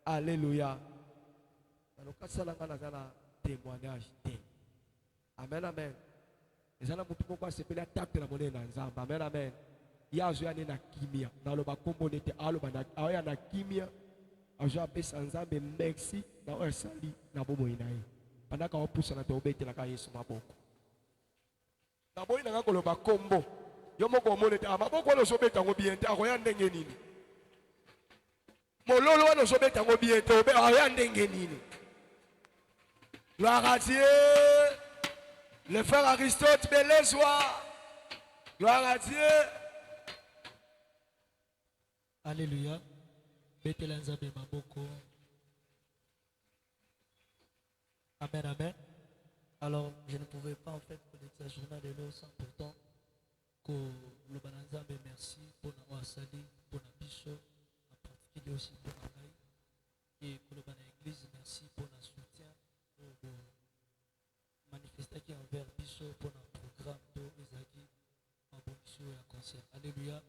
Alléluia. Témoignage. Amen, amen. Les gens qui pourquoi c'est pour attaquer la monnaie dans Zamba. Amen, amen. Il y a un na kimia. Dans le bakombo n'était aloba na aya na kimia. Ajo ape sanzambe merci na osali na bomo inaye. Pendant qu'on pousse na tobete la ka Yesu maboko. Na boyi na ngolo bakombo. Yo moko monete amaboko lo sobeta ngo bien ta ko ya ndenge nini. Mololo wana sobeta ngo bien ta obe aya ndenge nini. Gloire à Dieu. Le frère Aristote, belle joie. Gloire à Dieu. Alléluia. Betelanzabe maboko. Amen, amen. Alors, je ne pouvais pas en fait connaître la journée de l'eau sans pourtant que le Bananzabe merci pour nous assalir, pour nous bichot, en particulier aussi pour nous et que le Banan Église merci pour notre soutien, pour manifester envers bichot pour notre programme de Ezaki en bon show et en concert. Alléluia.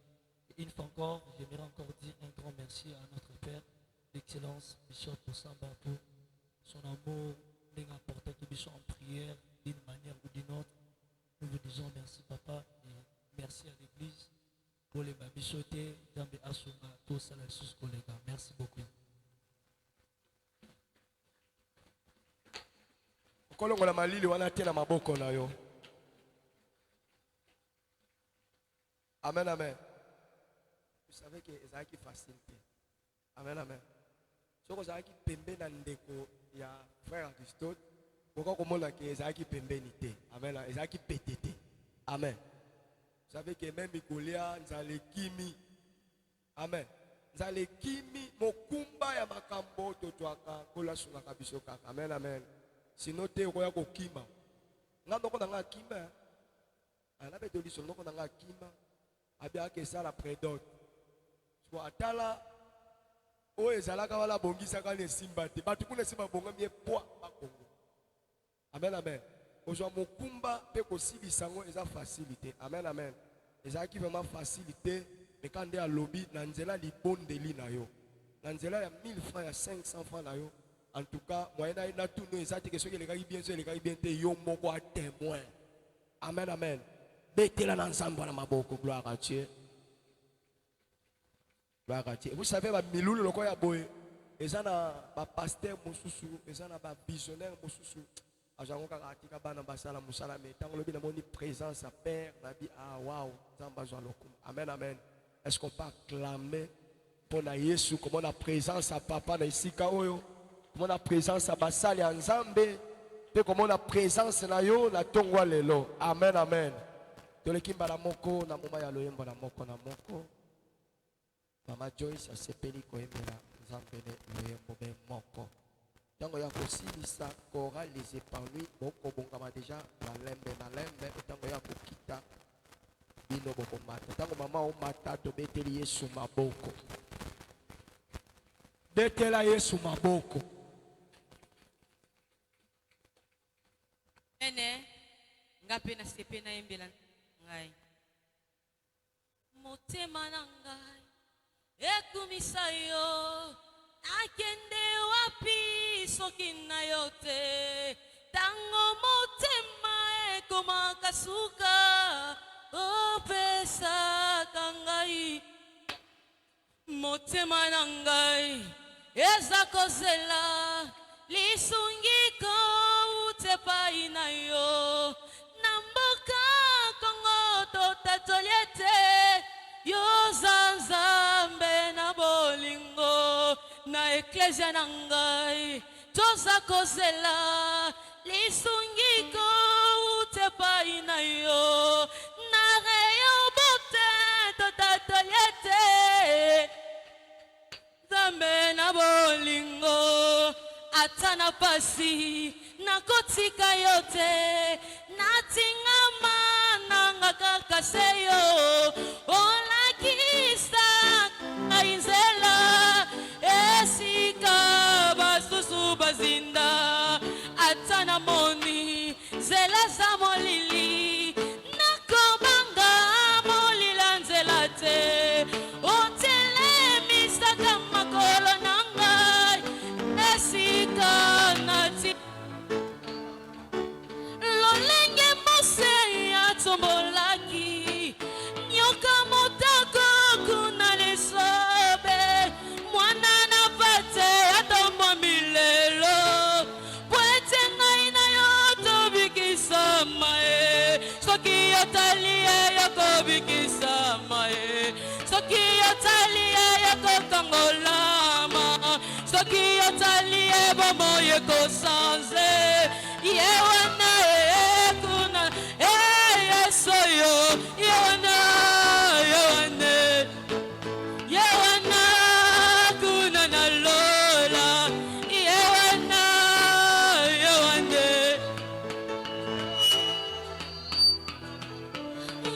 Et une fois encore, j'aimerais encore dire un grand merci à notre Père, l'Excellence Bishop Samba pour son amour, l'important que Bishop en prière d'une manière ou d'une autre. Nous vous disons merci Papa et merci à l'Église pour les babichotés, Dambé Assunga, tous ça la sous collègues. Merci beaucoup. Kolongo la malili wana tena maboko na yo. Amen, amen. Vous savez que ezaki facilité. Amen, amen. Soko ezaki pembe na ndeko ya frère Aristote, pourquoi komona ke ezaki pembe nité. Amen, ezaki pétété. Amen. Vous savez que même Mikolia nzale kimi. Amen. Nzale kimi mokumba ya makambo totwaka kola sunga kabiso kaka. Amen, amen. Sinon te koya ko kima. Nga ndoko na nga kima. Ana beto liso ndoko na nga kima. Abia ke sala prédote. So atala o ezalaka wala bongisa kana simba te. Batu kuna simba bonga mie poa bakongo. Amen, amen. Ozwa mokumba pe ko sibisango eza facilité. Amen, amen. Ezaki vraiment facilité mais quand nde a lobby na nzela libondeli na yo. Na nzela ya 1000 francs ya 500 francs na yo. En tout cas, moi, je suis tout nous exact que ceux qui les gars bien, ceux les gars bien, yo moko a témoin. Amen, amen. Mettez-la ensemble dans ma bouche, gloire à Dieu. Gloire à Dieu. Vous savez, Miloul le quoi ya boy. Et ça na ba pasteur mususu, et ça na ba visionnaire mususu. Ajango ka atika bana basala musala mais tant le bien moni présence à père, nabi ah waouh, zamba zalokum. Amen, amen. Est-ce qu'on peut acclamer pour na Yesu comme la présence à papa na isika oyo? Comme la présence à Basali en Zambé, et comme la présence na yo na tongwa lelo. Amen, amen. De l'équipe la moko na moma ya loyembo na moko na moko. Mama Joyce a sepeli ko emela Zambé loyembo be moko. Tango ya kosilisa kora les épanouis boko bongama déjà na lembe tango ya kokita bino boko mata. Tango mama o mata to beteli Yesu maboko. Betela Yesu maboko. Ene ngape na sepe na embela ngai motema na ngai ekumisa yo akende wapi soki na yo te tango motema ekomaka suka opesaka ngai motema na ngai eza kozela lisungiko utepai na yo na mboka Kongo totatoliete yo zanzambe na bolingo na eklesia na ngai toza kozela lisungiko utepai na yo na reyo bote totatoliete zambe na bolingo atana pasi na kotika yote natingama nanga kaka seyo olakisa ainzela esika basusu bazinda atana moni zela za molili nakobanga molila nzela te otelemisaka makolo nangai longolama soki otali ebomo yekosanze yewana ekuna yesoyo yewana yewana kuna na lola yewana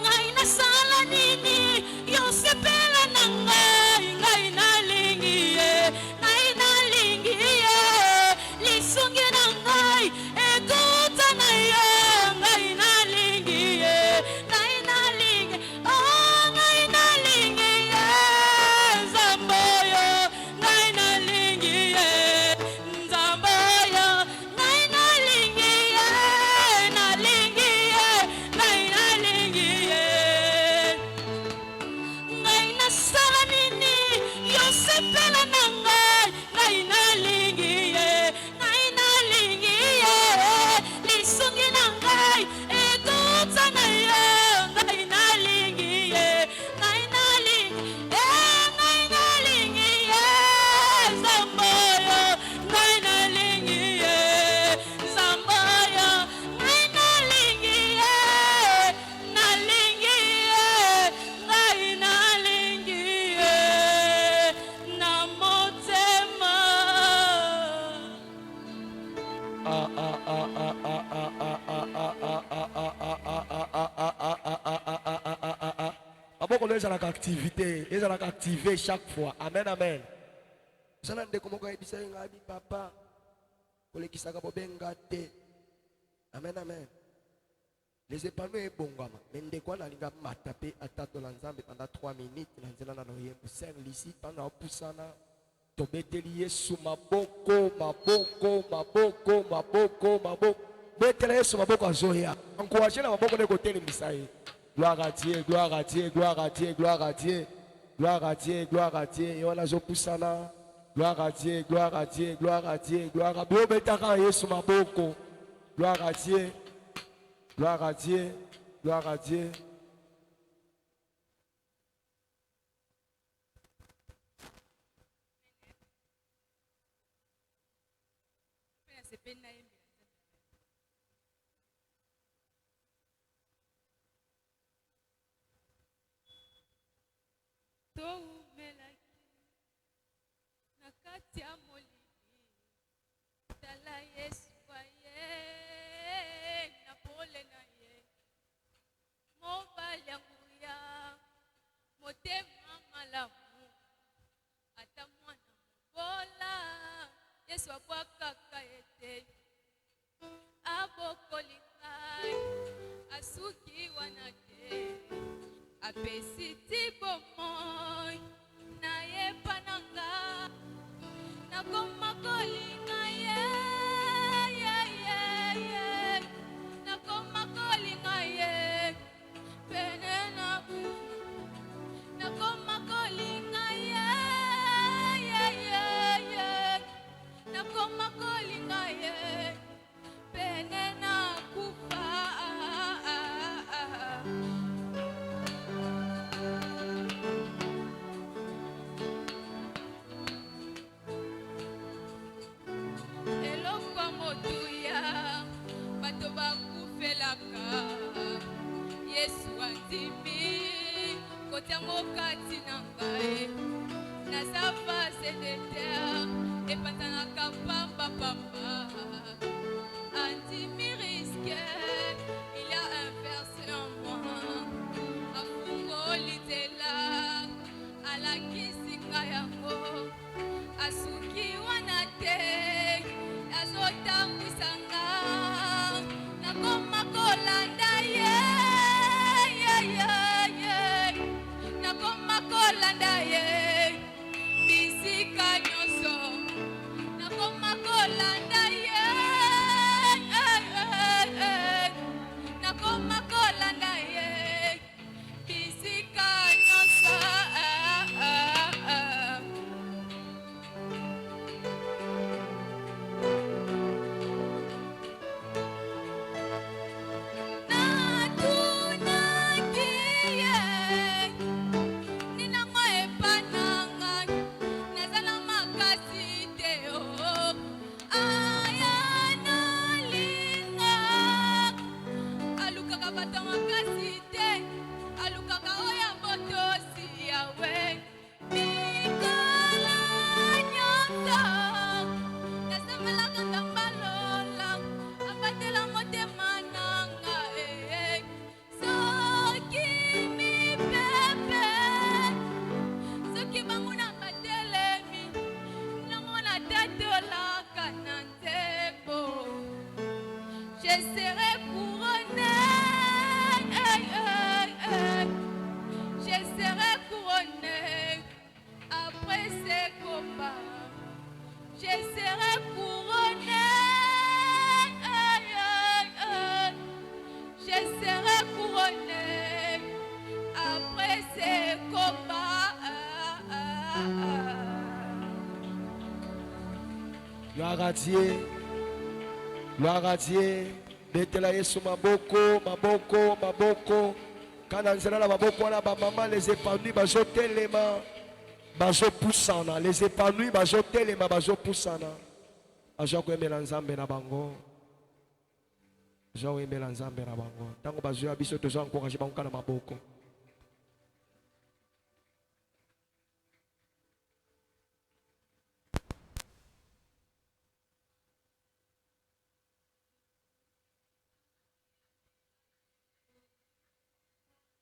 ngai nasala nini yosepela na ngai nalingi ye lisungi na ngai ekuta na ye ngai nalingi ye oh ngai nalingi ye nzamboyo ngai nalingi ye nzamboyo ngai nalingi ye ngai nalingi ye ngai nasala nini yosepela na ngai nalingi ye lisungi na ngai ekuta na ye ngai nalingi ye ngai nalingi ye zamboyo ngai nalingi ye zamboyo ngai nalingi ye ngai nalingi ye na motema aboko ezalaka activité ezalaka activé chaque fois amen amen osala ndeko moko ayebisa ye ngai bipapa kolekisaka bobenga te amen amen les épanouis ebongama me ndeko wana alinga mata mpe atatola nzambe pendant 3 minutes na nzela na loyembo ser lisi mpana opusana tobeteli yesu maboko betela yesu maboko azoya encouragé na maboko nde kotelemisa ye gloire à Dieu gloire à Dieu gloire à Dieu gloire à Dieu gloire à Dieu gloire à Dieu ye wana azopusana gloire à Dieu gloire à Dieu gloire à Dieu gloire à Dieu betaka yesu maboko gloire à Dieu gloire à Dieu gloire à Dieu. toumelaki na kati ya molili tala yesu aye na pole na ye mobali yanguya motema malamu ata mwana mobola yesu abwakaka ete abokoli ngai asuki wana te apesi ti bomoi nayepa na nga nakoma kolinga ye nakoma kolinga ye pene nakoma kolinga ye nakoma kolinga ye pene nakufa eloko motuya bato bakufelaka yesu andimi kotiango kati na ngai naza fase de terre epanzanaka pambapamba andimi riske il y a un verset en moi afungoli nzela alakisi ngai yango asuki wana te azotambwisanga nakoma kolanda ye nakoma kolanda ye bisika nyonso nakoma kolanda ye nakoma kolanda ye bisika nyonso Gloire à Dieu. Gloire à Dieu. Betela Yesu maboko, maboko, maboko. Kana nzela na maboko wana ba maman les épanouis bazo telema. Bazo poussana, les épanouis bazo telema, bazo poussana. Ajo ko emela nzambe na bango. Ajo emela nzambe na bango. Tango bazo ya biso tozo encourager bango kana maboko.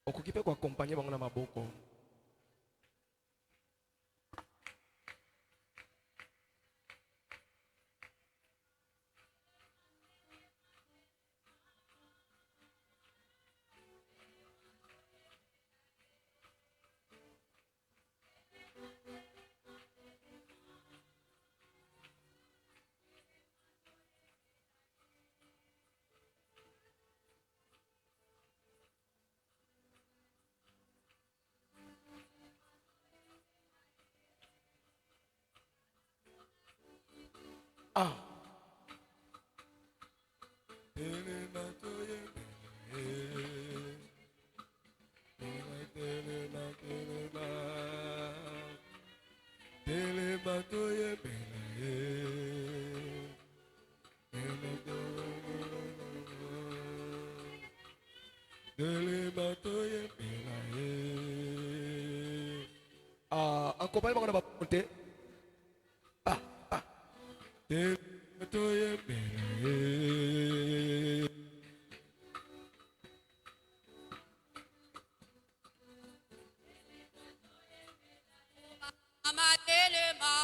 Okoki pe ko accompagner bango na maboko. Ah. Ah, accompagne moi dans ma montée. Ah, ah. Mama telema,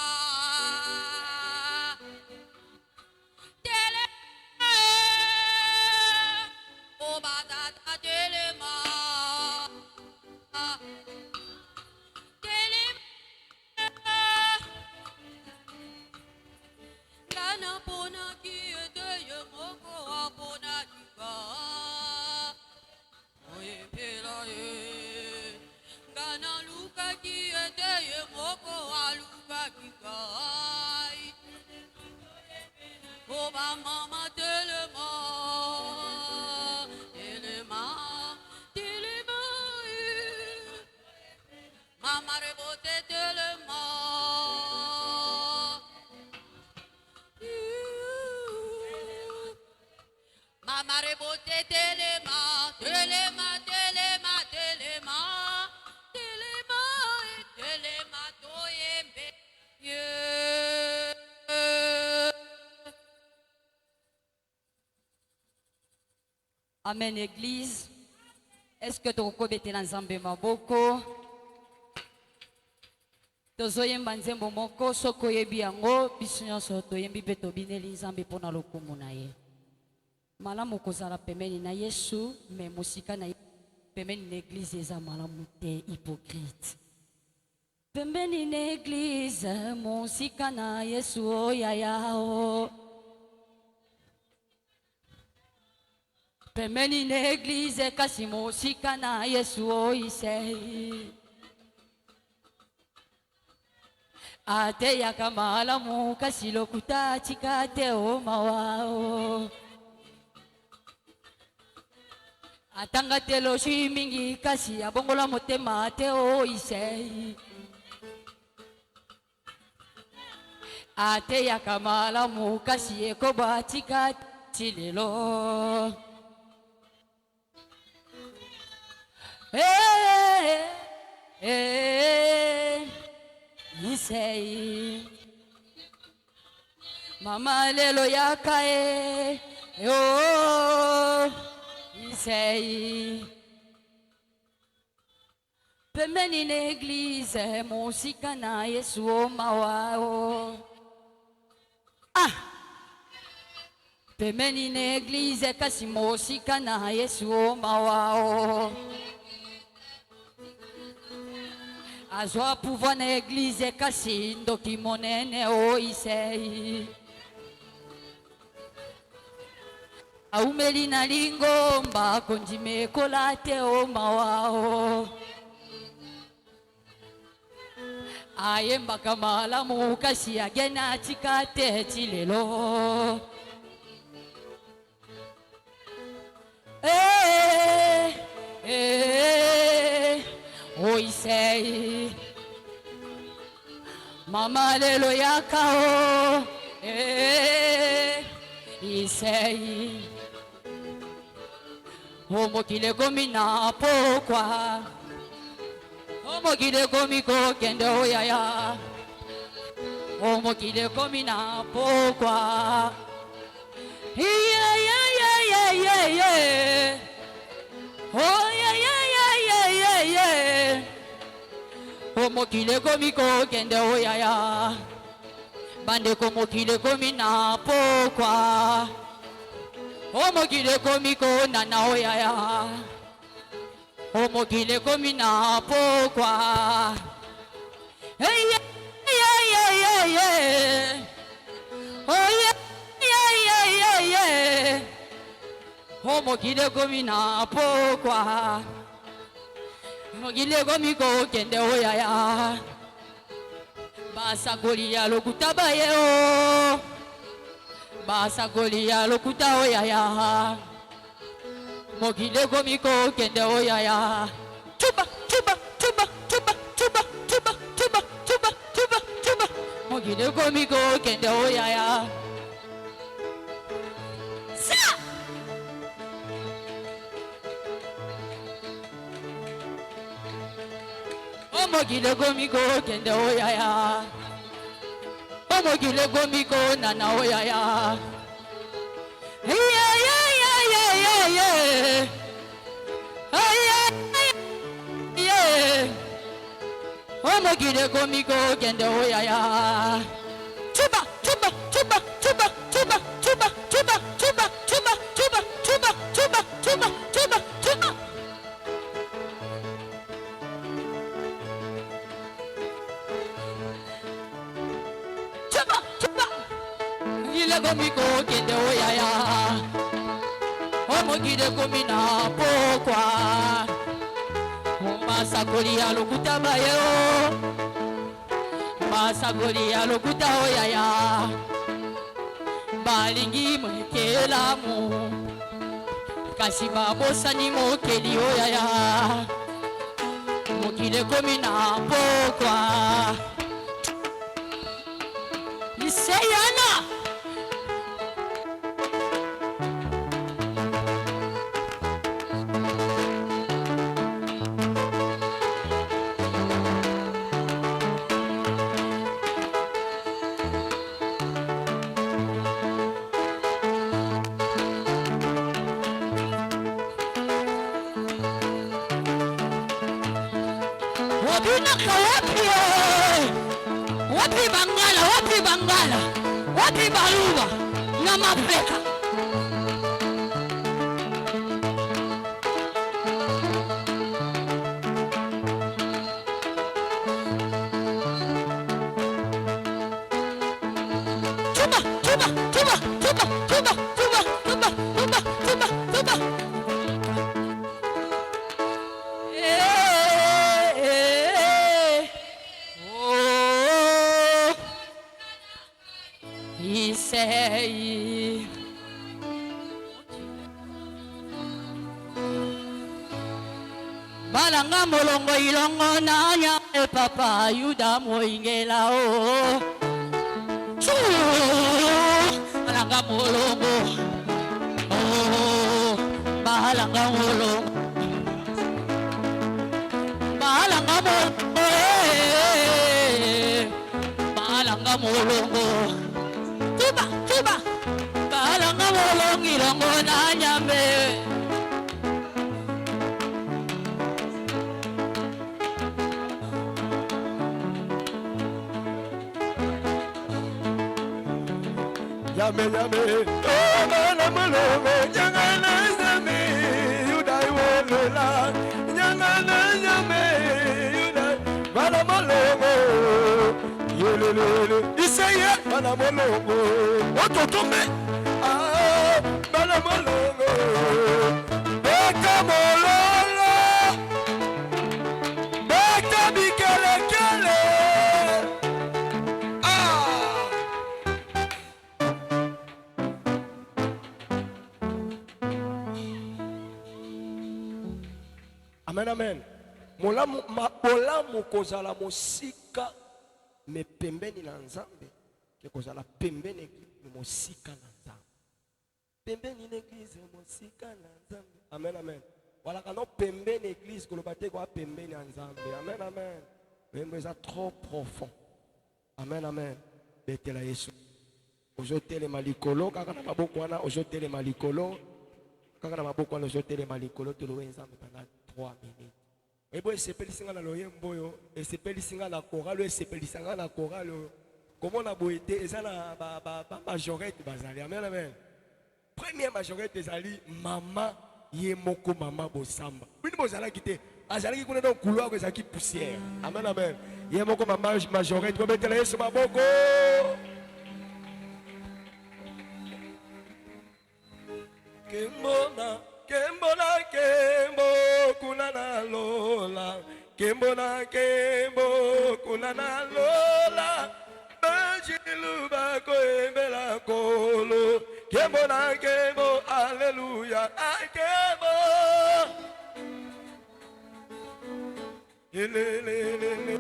telema, oh batata telema, telema, gana pona ki ete ye moko apona kika, oye pela ye, gana luka ki ete ye moko aluka kika. Oba mama telema, telema, telema, mama rebote telema, mama rebote telema, telema, telema, telema, telema, telema toyembe, yeah. Amen, Église. Est-ce que tu as na nzambe maboko? Tozoyemba nzembo moko soko yebi yango biso nyonso toyembi mpe tobineli nzambe mpona lokumu na ye. Malamu kozala pembeni na Yesu, me mosika na ye pembeni na Église eza malamu te, hypocrite. Pembeni na Église mosika na Yesu oyaya o. Pembeni na Église kasi mosika na Yesu oisei. Ate yaka malamu kasi lokuta tika te o mawao. Atanga te loshi mingi kasi abongola motema te oisei. Ate yaka malamu kasi ekoba tika tilelo. Isei mama lelo yakae yo isei pembeni na Église mosika na Yesu omawao. Ah, pembeni na Église kasi mosika na Yesu omawao. Azwa pouvoir na Église kasi ndoki monene oisei. Aumeli na lingomba konjime kolate o mawao. ayembaka malamu kasi agena atika te ti lelo. Oisei mama lelo yakao isei omokile komi na pokwa omokile komi ko kende oyaya omokile komi na pokwa yeah yeah yeah yeah yeah yeah oh yeah yeah yeah yeah yeah yeah omokile komi ko kende oyaya bande komokile komi na pokwa omokile komi ko nana oyaya omokile komi na pokwa hey yeah yeah yeah yeah yeah oh yeah yeah yeah yeah yeah omokile komi na pokwa omokile komi ko kende oyaya basakoli ya lokuta bayeo basakoli ya lokuta oyaya mokile komi ko kende oyaya chuba chuba chuba chuba chuba chuba chuba chuba chuba chuba mokile komi ko kende oyaya sa omokile komi ko kende oyaya omokile komi ko nana oyaya yeah yeah yeah yeah yeah yeah yeah yeah omokile komi ko kende oyaya chuba chuba chuba chuba chuba chuba chuba chuba chuba chuba chuba chuba chuba chuba chuba ile komi ko kende oyaya omokile komi na pokwa masakoli ya lokuta bayeo masakoli ya lokuta oyaya balingi mokelamu kasi babosani mokeli oyaya mokile komi na pokwa iseyana wapi bangala wapi bangala wapi baluba na mapeka chuba chuba chuba chuba chuba chuba chuba chuba chuba chuba isei balanga molongo ilongo nanya papa yuda moingela o chu balanga molongo oh balanga molongo balanga molongo balanga molongo chuba chuba balanga molongo ilongo nanya me yame yame bala malongo nyangana zame yudai wolela nyangana yame yudai bala malongo yelelele iseye bala malongo ototombe ah bala malongo beka mololo beka bikele kele Amen, amen. Bolamu kozala mosika me pembeni na nzambe ke kozala pembeni mosika na nzambe. Pembeni l'église mosika na nzambe. Amen, amen. Voilà quand pembeni église kolobate kwa pembeni na nzambe. Amen, amen. Mais c'est trop profond. Amen, amen. Betela Yesu. Ozotele malikolo kaka na maboko wana ozotele malikolo kaka na maboko wana ozotele malikolo tolowe nzambe pendant 3 minutes. Ebo esepelisinga na loyembo yo, esepelisinga na chorale, esepelisanga na chorale. Comment na boité eza na ba majorette bazali. Amen, amen. Première majorité ezali mama yemoko mama bosamba. Bini bozala kité. Azali kuna dans couloir ko ezaki poussière. Amen, amen. Yemoko mama majorette ko betela Yesu maboko. Kembona, kembona, kembo, kunana lola. Kembona, kembo, kunana lola. Bajilu bako embela kolo. Kembona, kembo, alléluia, kembo. Yelelele,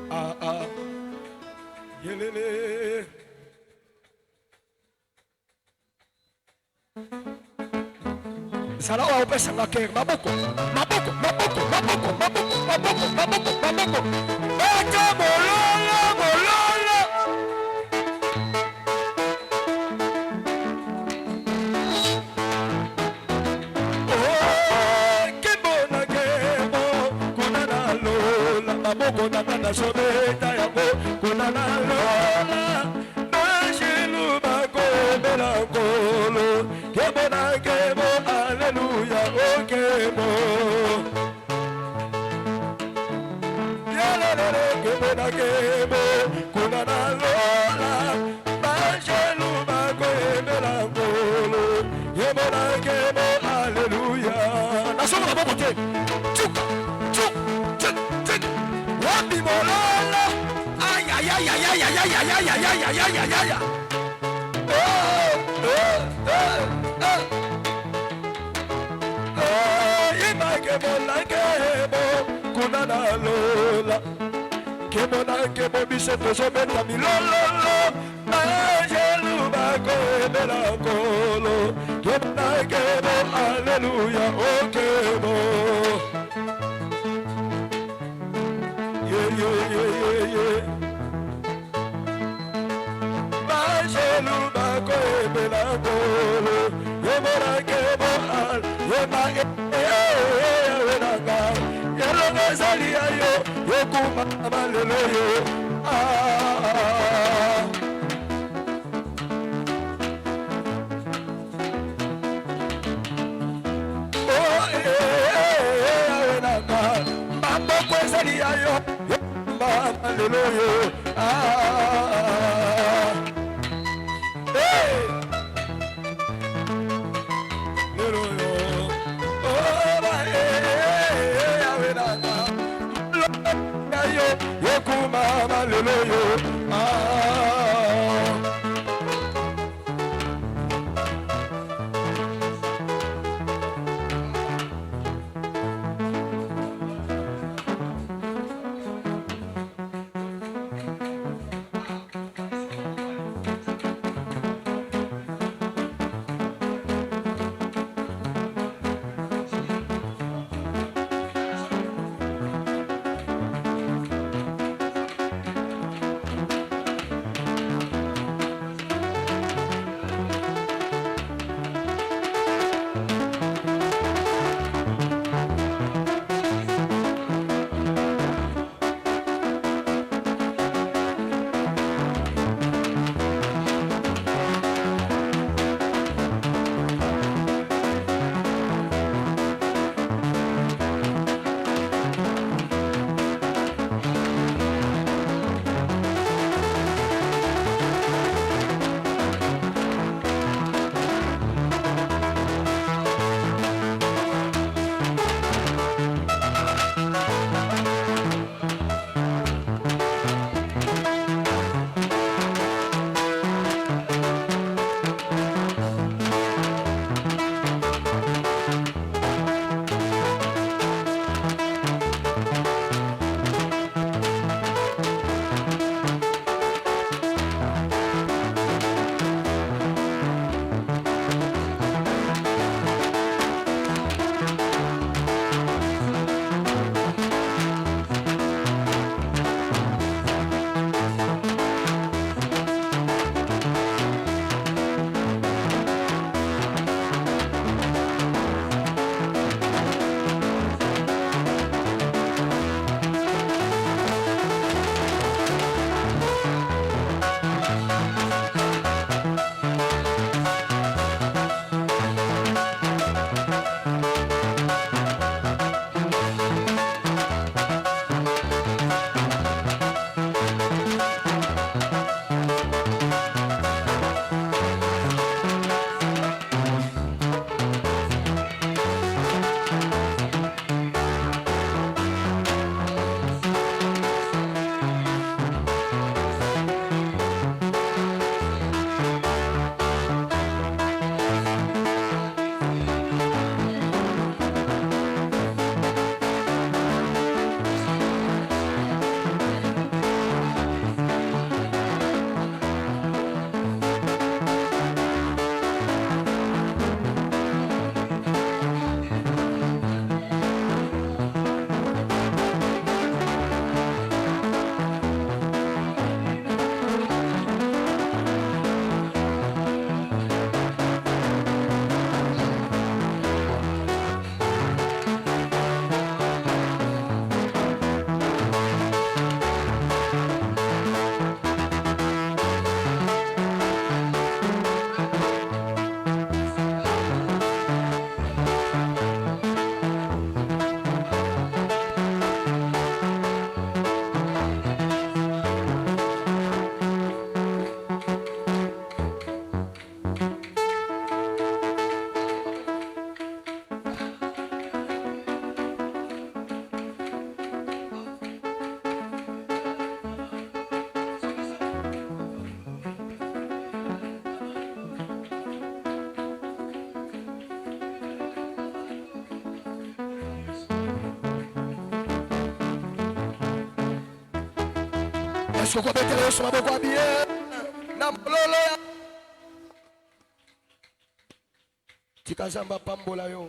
ah, yelele. Salawa opesa ngake maboko maboko maboko maboko maboko maboko maboko maboko bata mololo mololo oh kembo na kembo kuna na lola maboko na kana sobeta yako kuna na lola bajilu bako bela kolo kembo na kembo Alléluia, oh Kemo. Yalele Kemo na Kemo, kunana lola, bajelu bako emela kolo. Kemo na Kemo, Alléluia. Nasoma na bokote. Chuk, chuk, chuk, chuk. Wapi molala? Ay ay ay ay ay ay ay ay ay ay ay ay ay ay. Kunana lola kemo na kemo bise tozo beta milololo majelu bako ebela kolo kemo na kemo alleluia o kemo yeah majelu bako ebela kolo kemo na kemo yema Zalia yo, yokuma malelo yo, oh naka, mambo kwa zalia yo, yokuma malelo yo, lelo yo, yokuma malelo yo soko betele yesu maboko ya bien na mololo ya tika nzambe apambola yo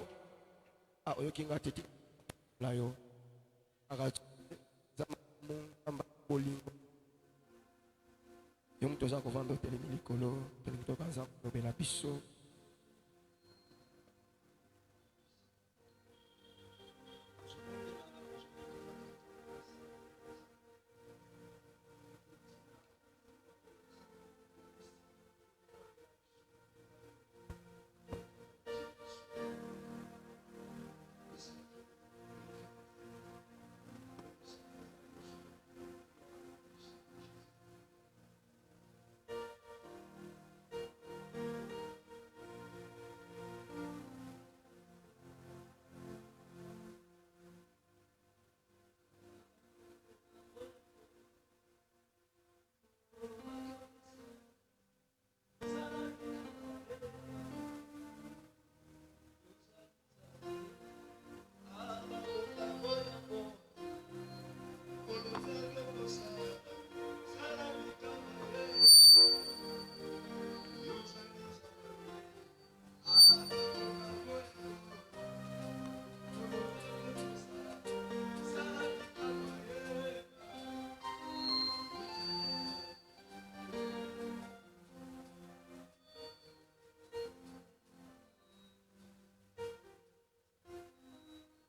oyoki nga te la yo nzambe bolingo yo moto oza kovanda otelemi likolo tolingi tokaza kolobela biso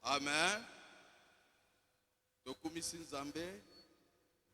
Amen. Tokumisi Nzambe.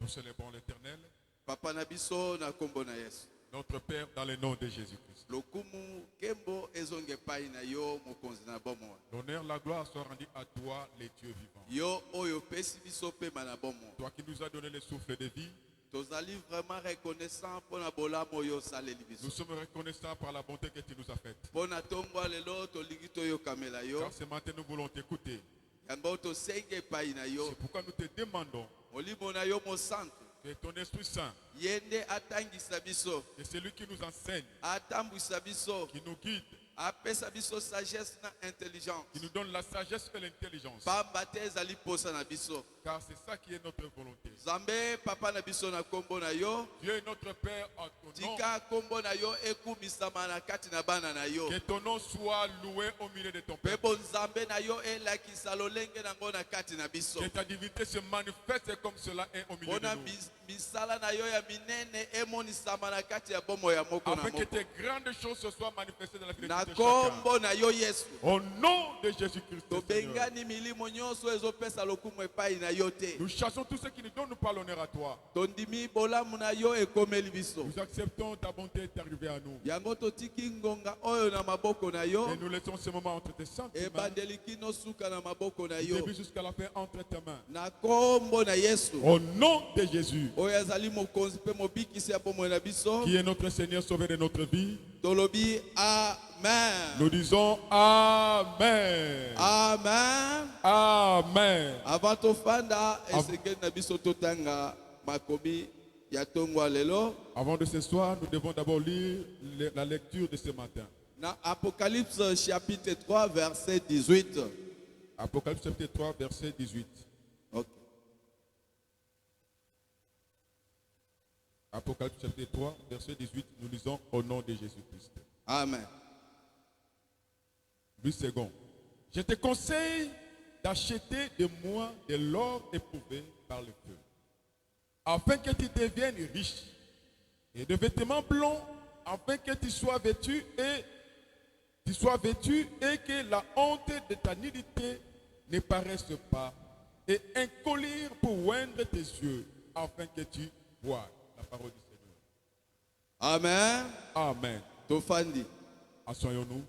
Nous célébrons l'Éternel, Papa Nabiso na kombo na Yesu. notre Père, dans le nom de Jésus-Christ. Lokumu kembo ezonge pai na yo mokonzi na bomo. L'honneur, la gloire soit rendue à toi, les dieux vivants. Yo oyo pesi biso pe na bomo. Toi qui nous as donné le souffle de vie, Tozali vraiment reconnaissant pour na bolamo yo saleli biso. nous sommes reconnaissants par la bonté que tu nous as faite. Pona tongwa lelo tolingi to yo kamela yo. Car ce matin, nous voulons t'écouter. Yango to senge pai na yo. C'est pourquoi nous te demandons Molimo na yo mo santo. que ton Esprit Saint, Yende atangisa biso. que celui qui nous enseigne, Atambwisa biso. qui nous guide, Apesa biso sagesse na intelligence. qui nous donne la sagesse et l'intelligence. Pamba te ezali posa na biso. Car c'est ça qui est notre volonté. Zambe papa na biso na kombo na yo. Dieu est notre Père à ton nom. Tika kombo na yo ekumisama na kati na bana na yo. Que ton nom soit loué au milieu de ton Pe peuple. bonzambe na yo elakisa lolenge nango na kati na biso. Que ta divinité se manifeste comme cela est au milieu de Pona nous. misala na yo ya minene emonisama na kati ya bomo ya moko na Afin que moko. tes grandes choses se soient manifestées dans la vie de Na chacun. kombo na yo Yesu. Au nom de Jésus-Christ. Seigneur. Tobengani milimo nyonso ezopesa lokumu epai na yo te. Nous chassons tous ceux qui ne donnent pas l'honneur à toi. Tondimi bolamu na yo ekomeli biso. Nous acceptons ta bonté d'arriver à nous. Yango totiki ngonga oyo na maboko na yo. Et nous laissons ce moment entre tes saintes mains. Ebandeli kino suka na maboko na Du yo. début jusqu'à la fin entre tes mains. Na kombo na Yesu. Au nom de Jésus, Oyo azali mokonzi pe mobikisi ya bomoi na biso. qui est notre Seigneur, sauveur de notre vie, Tolobi amen. nous disons Amen. Amen. Amen. Avant tofanda esengeli na biso totanga makomi ya tongwa lelo. Avant de ce soir, nous devons d'abord lire la lecture de ce matin. Na Apocalypse chapitre 3 verset 18. Apocalypse chapitre 3, verset 18. Ok. Apocalypse chapitre 3, verset 18, nous lisons au nom de Jésus-Christ. Amen. 8 secondes. Je te conseille d'acheter de moi de l'or éprouvé par le feu, afin que tu deviennes riche, et de vêtements blancs, afin que tu sois vêtu et que la honte de ta nudité ne paraisse pas, et un collier pour oindre tes yeux, afin que tu voies la parole du Seigneur. Amen. Amen. Tofandi. Asseyons-nous.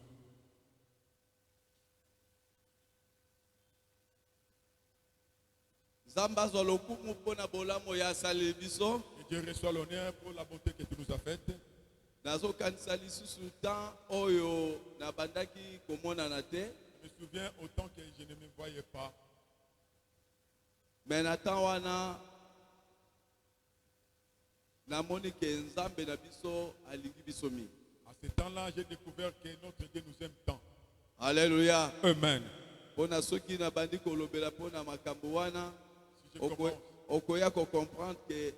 Zamba zwa lokumu pona bolamo ya saleli biso. Que Dieu reçoit l'honneur pour la bonté que tu nous as faite. Nazo kanisa lisusu temps oyo na bandaki komonana te. Je me souviens autant que je ne me voyais pas. Mais na temps wana namoni ke nzambe na biso alingi biso mingi. À ce temps-là, j'ai découvert que notre Dieu nous aime tant. Alléluia. Amen. Pona soki na bandi kolobela pona makambo wana Si je commence, okoya ko comprendre que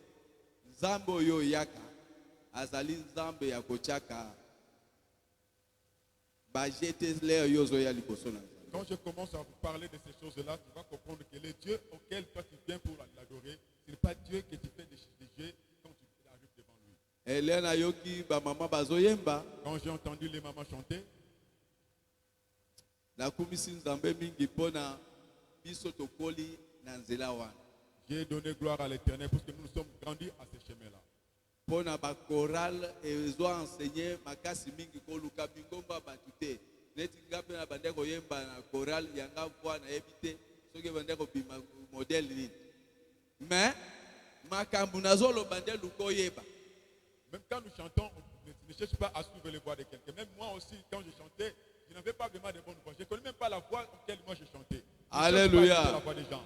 nzambe oyo yaka azali nzambe ya kochaka bajete leo yozo ya liboso na nzambe. Quand je commence à vous parler de ces choses-là, tu vas comprendre que le Dieu auquel toi tu viens pour l'adorer, ce n'est pas Dieu que tu fais des jeux quand tu arrives devant lui. Elena yoki ba mama bazoyemba Quand j'ai entendu les mamans chanter, na kumisi nzambe mingi pona biso tokoli na nzela wana. j'ai donné gloire à l'Éternel parce que nous sommes grandis à ce chemin-là. Pona ba choral ezo enseigner makasi mingi ko luka bingomba batute. Neti ngape na bandeko yemba na choral yanga kwa na ebite soki bandeko bima modèle ni. Mais makambu nazolo bandelu ko yeba. Même quand nous chantons, on ne cherche pas à suivre les voix de quelqu'un. Même moi aussi, quand je chantais, je n'avais pas vraiment de bonnes voix. Je ne connais même pas la voix auquel moi je chantais. Je Alléluia. cherche pas à suivre la voix des gens.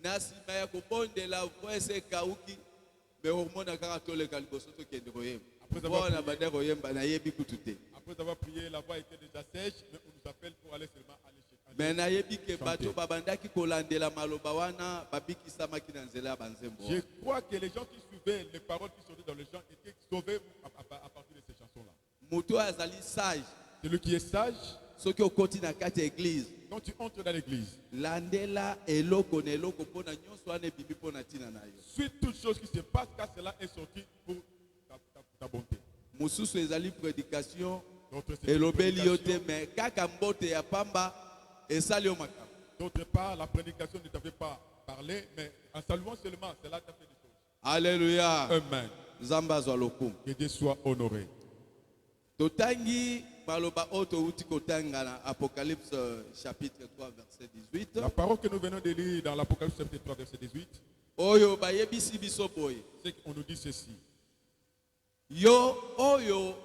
Nasima ya kubonde la voix se kauki me hormona kaka toleka liboso to kende koyemba. Après avoir Bona prié. bandeko yemba na yebi kutute. Après avoir prié, la voix était déjà sèche, mais on nous appelle pour aller seulement aller chercher. Mais na yebi ke chanter. bato babandaki kolandela maloba wana babikisamaki na nzela ya banzembo. Je crois que les gens qui suivaient les paroles qui sortaient dans les chants étaient sauvés à partir de ces chansons-là. Moto azali sage. Celui qui est sage, Soki okoti na kati ya église quand tu entres dans l'église, landela eloko na eloko mpona nyonso wana ebimi mpona ntina na yo. suis toute chose qui se passe car cela est sorti pour ta bonté. Mosusu ezali prédication D'autre, c'est une elobeli yo te prédication. me kaka mbote ya pamba esali yo makambo. D'autre part, la prédication ne t'avait pas parlé, mais en saluant seulement, cela t'a fait des choses. Alléluia. Amen. Nzambe azwa lokumu. Que Dieu soit honoré. Totangi maloba oyo touti kotanga na Apocalypse chapitre 3 verset 18. La parole que nous venons de lire dans l'Apocalypse chapitre 3 verset 18, Oyo bayebisi biso boye. c'est qu'on nous dit ceci. Yo oyo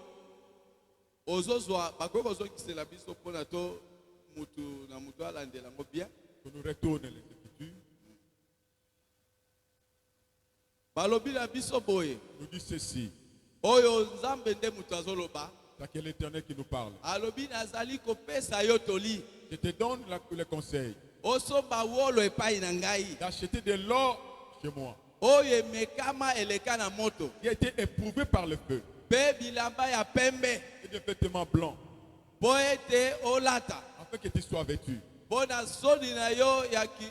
ozozwa bakoki kozongisela biso mpona to mutu na mutu alandela yango bien. Que nous retourne les Écritures. Balobi na biso boye. Nous dit ceci. Oyo nzambe nde mutu azoloba. C'est que l'Éternel qui nous parle. Alobi nazali kopesa yo toli. Je te donne le conseil Osomba wolo epai na ngai. d'acheter de l'or chez moi, Oyo emekama eleka na moto. qui a été éprouvé par le feu, Pe bilamba ya pembe. et des vêtements blancs, Po ete olata. afin que tu sois vêtu, Bona soni na yo yaki.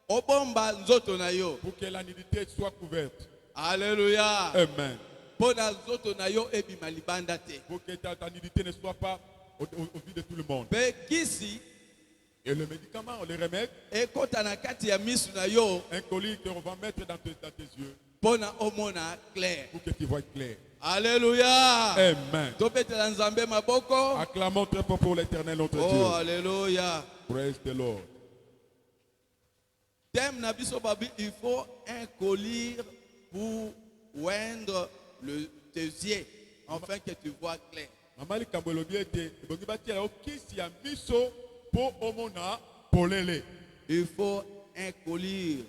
Obomba nzoto na yo. pour que la nudité soit couverte. Alléluia. Amen. Pona nzoto na yo ebima libanda te. Pour que ta nudité ne soit pas au vu de tout le monde. Pe kisi Et le médicament, le remède, ekota na kati ya misu na yo un colis qu'on va mettre dans tes yeux pona omona clair. pour que tu vois clair. Alléluia. Amen. Tobetela nzambe maboko. Acclamons très fort pour l'Éternel notre Oh, Dieu. alléluia. Praise the Lord. Thème na biso babi, il faut un collier pour oindre tes yeux, afin que tu vois clair. Maman likambo elobi ete ebongi batiela yo kisi ya miso mpo omona polele. Il faut un collier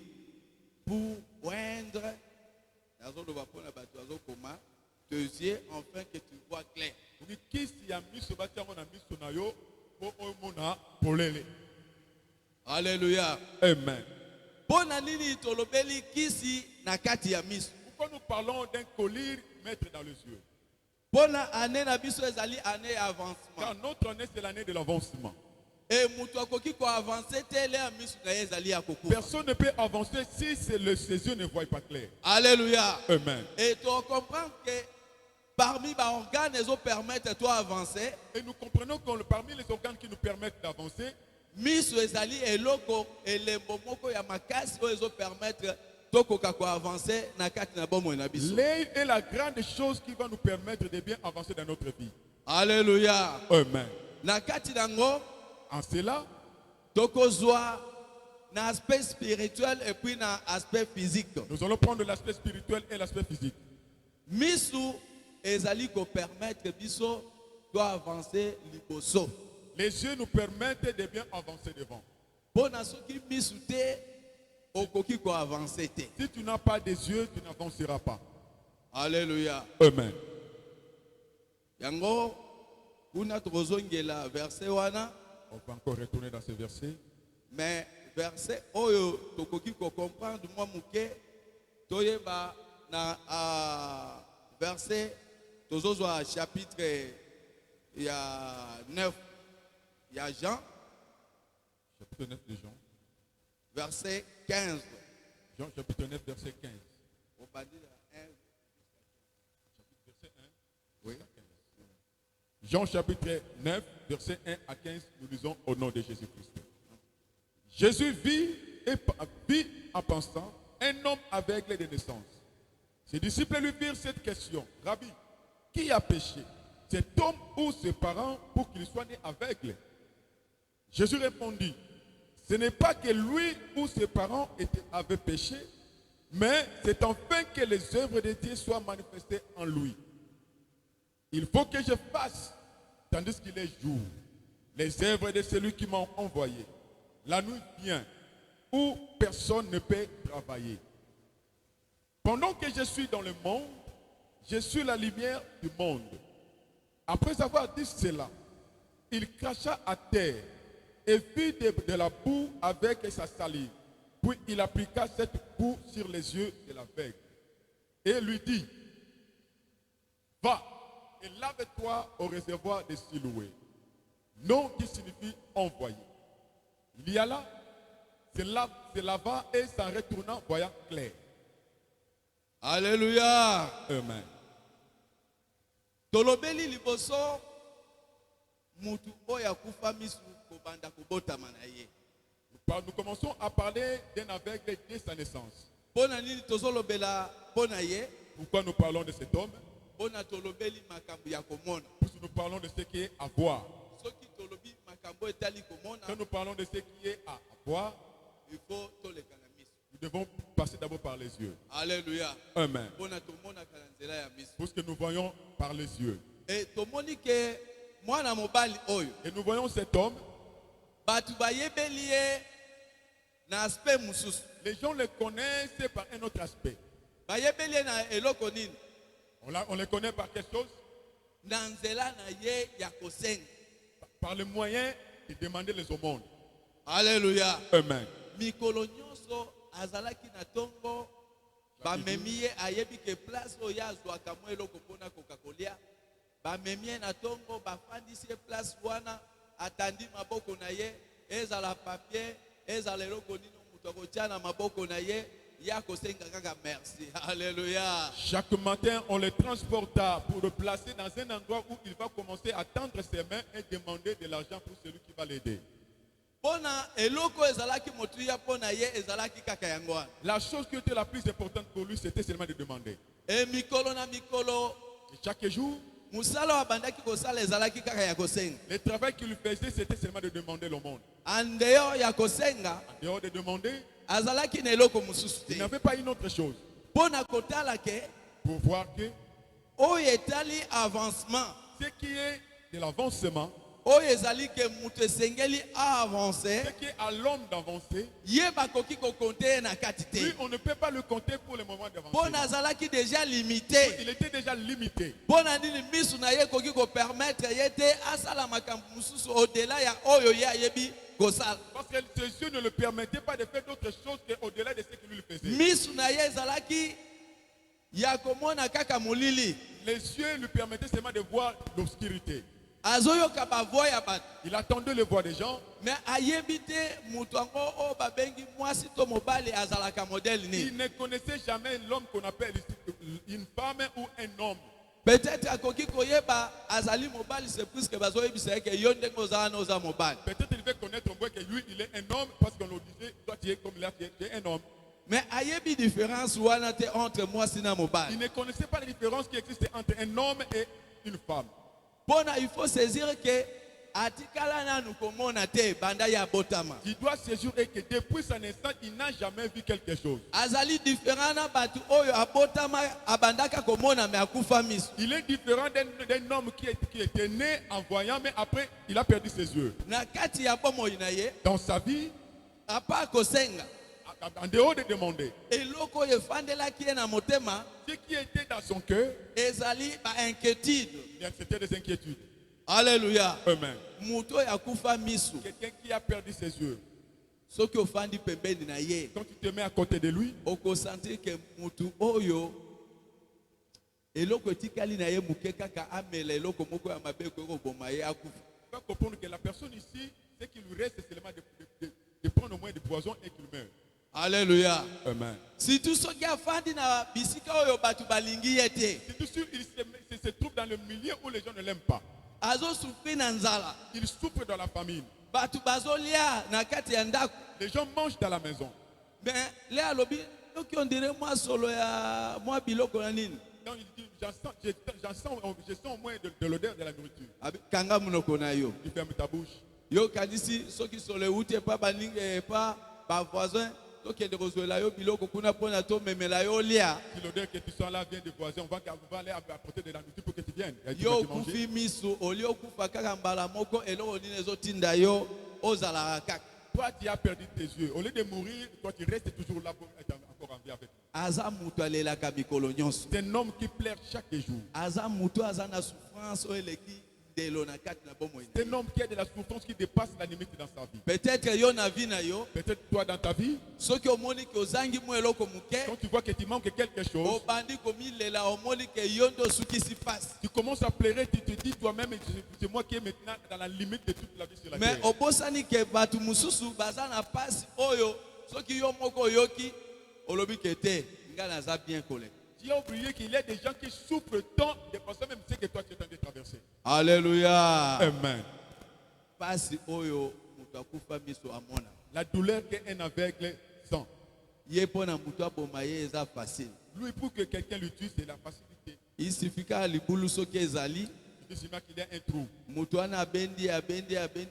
pour oindre tes yeux, afin que tu vois clair. Bongi kisi ya miso batia yango na miso na yo mpo omona polele. Alléluia. Amen. Pona nini tolobeli kisi na kati ya miso. Pourquoi nous parlons d'un collier mettre dans les yeux? Pona année na biso ezali année Car avancement. notre année, c'est l'année de l'avancement. Et mutu akoki ko avancer tele ya miso na ye ezali ya kokufa. Personne ne peut avancer si ses yeux ne voient pas clair. Alléluia. Amen. Et tu comprends que parmi les organes, ils permettent toi avancer. Et nous comprenons que parmi les organes qui nous permettent d'avancer, Miso ezali eloko elembo moko ya makasi oyo ezo permettre tokoka ko avancer na kati na bomoi na biso. l'œil est la grande chose qui va nous permettre de bien avancer dans notre vie. Alléluia. Amen. Na kati nango En cela, tokozwa na aspect spirituel et puis na aspect physique. nous allons prendre l'aspect spirituel et l'aspect physique. Misu ezali ko permettre biso to avancer liboso. Les yeux nous permettent de bien avancer devant. Pona soki misu te okoki ko avancer te. Si tu n'as pas des yeux, tu n'avanceras pas. Alléluia. Amen. Yango kuna tokozongela verset wana, On va encore retourner dans ce verset. mais verset oyo tokoki ko comprendre mwa muke toyeba verset, toujours chapitre il y a 9, il y a Jean, Chapitre 9 de Jean. verset 15. Jean chapitre 9, verset 15. On va dire 1. Verset 1. Oui. Jean chapitre 9, verset 1 à 15, nous lisons au nom de Jésus-Christ. Jésus vit en pensant un homme aveugle de naissance. Ses disciples lui firent cette question. Rabbi, qui a péché, cet homme ou ses parents, pour qu'il soit né aveugle? Jésus répondit, ce n'est pas que lui ou ses parents avaient péché, mais c'est enfin que les œuvres de Dieu soient manifestées en lui. Il faut que je fasse, tandis qu'il est jour, les œuvres de celui qui m'a envoyé. La nuit vient, où personne ne peut travailler. Pendant que je suis dans le monde, je suis la lumière du monde. Après avoir dit cela, il cracha à terre et fit de la boue avec sa salive. Puis il appliqua cette boue sur les yeux de l'aveugle et lui dit, va et lave-toi au réservoir de Siloué. Nom qui signifie envoyé. Il y alla, se lava et s'en retournant, voyant clair. Alléluia. Amen. Tolobeli liboso mutu oya kufa misu kobanda kobotama na ye. Nous commençons à parler d'un aveugle dès sa naissance. Pona nini tozolobela pona ye? Pourquoi nous parlons de cet homme? Pona tolobeli makambo ya komona. Parce que nous parlons de ce qui est à voir. Soki tolobi makambo etali komona, Quand nous parlons de ce qui est à voir, il faut toleka na misu. nous devons passer d'abord par les yeux. Alléluia. Amen. Pona tomona kala nzela ya misu. Parce que nous voyons par les yeux. Et tomoni ke mwana mobali oyo Et nous voyons cet homme. batu bayebeli ye na aspect mususu. Les gens le connaissent par un autre aspect. Bayebeli ye na eloko nini? On les connaît par quelque chose, Na nzela na ye ya kosenga. par le moyen de demander les aumônes. Alléluia. Amen. Mikolo nyonso azalaki na tongo bamemi ye ayebi ke place oyo azwaka mwa eloko mpona koka kolia. Bamemi ye na tongo bafandisi ye place wana atandi maboko na ye ezala papier ezala eloko nini moto akotia na maboko na ye ya kosenga kaka merci. Alléluia. Chaque matin, on le transporta pour le placer dans un endroit où il va commencer à tendre ses mains et demander de l'argent pour celui qui va l'aider. Pona eloko ezalaki motuya pona ye ezalaki kaka yango wana. La chose qui était la plus importante pour lui, c'était seulement de demander. E mikolo na mikolo Et chaque jour, musala wabandaki kosala ezalaki kaka ya kosenga. le travail qu'il faisait, c'était seulement de demander le monde. Andeo ya kosenga En dehors de demander, azalaki na eloko mosusu il te. n'avait pas une autre chose Pona kotala ke pour voir que oyo etali avancement ce qui est de l'avancement, oyo ezali ke moto esengeli aavance ce qui est à l'homme d'avancer, ye bakoki kokonte ye na kati lui, te. on ne peut pas le compter pour le moment Pona d'avancer. azalaki déjà limité. Il était déjà limité. Pona nini misu na ye koki kopermettre ye te asala makambo mosusu au-delà ya oyo ye ayebi kosala. Parce que ses yeux ne le permettaient pas de faire d'autres choses qu'au-delà de ce qu'il lui faisait. Misu na ye ezalaki ya komona kaka molili. Les yeux lui permettaient seulement de voir l'obscurité. Azoyoka bavoix ya bato. Il attendait le voix des gens, Mais ayebi te moto yango oyo babengi mwasi to mobali azalaka modèle il nini. ne connaissait jamais l'homme qu'on appelle une femme ou un homme. Peut-être akoki koyeba azali mobali c'est plus que bazoyebisa ye ke yo ndenge ozala na oza mobali. Peut-être il veut connaître au moins que lui, il est un homme parce qu'on lui disait, toi tu es comme là, tu es un homme. Mais ayebi différence wana te entre mwasi na Il mobali. ne connaissait pas la différence qui existe entre un homme et une femme. Pona il faut saisir que atikala nanu komona te banda ya botama. Il doit saisir et que depuis sa naissance, il n'a jamais vu quelque chose. Azali différent na batu oyo abotama abandaka komona me akufa misu. Il est différent d'un homme qui était né en voyant, mais après, il a perdu ses yeux. Na kati ya bomoi na ye Dans sa vie, apa kosenga en dehors de demander, eloko oyo efandelaki ye na motema ce qui était dans son cœur, ezali ba inquiétude. c'était des inquiétudes. Alléluia. Amen. Muto ya kufa misu. Quelqu'un qui a perdu ses yeux, Soki ofandi pembeni na ye quand tu te mets à côté de lui, okosentir ke mutu oyo eloko etikali na ye moke kaka amela eloko moko ya mabe ekoki koboma ye akufa. Il faut comprendre que la personne ici, ce qui lui reste, c'est seulement de prendre au moins du poison et qu'il meurt. Alléluia. Amen. Surtout soki afandi na bisika oyo bato balingi ye te. C'est sûr, il se trouve dans le milieu où les gens ne l'aiment pas. Azosufri na nzala. Il souffre dans la famine. Bato bazolia na kati ya ndako. Les gens mangent dans la maison. Mais le alobi soki on dirait moi solo ya moi biloko na nini. Donc il dit, je sens au moins de l'odeur de la nourriture. Kanga munoko na yo. Il ferme ta bouche. Yo kadisi soki solo euti pa baninge pa ba voisin soki de kozwela yo biloko kuna pona to memela yo lia. Si l'odeur que tu sens là vient des voisins, on va aller apporter de la nourriture pour que tu viennes. Yo kufi misu olio kufa kaka mbala moko eloko nini ezotinda yo ozala kaka. Toi, tu as perdu tes yeux. Au lieu de mourir, toi, tu restes toujours là pour être encore en vie avec nous. Aza mutu alelaka mikolo nyonso. C'est un homme qui pleure chaque jour. Aza mutu aza na souffrance o eleki delo na kati na bomo. C'est un homme qui a de la souffrance qui dépasse la limite dans sa vie. Peut-être yo na vie na yo. Peut-être toi dans ta vie, Soki omoni ke ozangi mu eloko muke. quand tu vois que tu manques quelque chose, Obandi komilela omoni ke yondo sukisi passe. tu commences à pleurer, tu te dis toi-même, c'est moi qui est maintenant dans la limite de toute la vie sur la Mais terre. obosani ke batu mususu baza na passe oyo soki yo moko yoki olobi ke te nga naza bien koleka. Tu as oublié qu'il y a des gens qui souffrent tant de personnes, même ce que toi tu es en train de traverser. Alléluia. Amen. Passe oyo mutu akufa miso amona. La douleur qu'un aveugle sent. Ye pona mutu aboma ye eza facile. Lui, pour que quelqu'un lui tue, c'est la facilité. Il suffit ka libulu soki ezali Il dit qu'il y a un trou. mutu wana abendi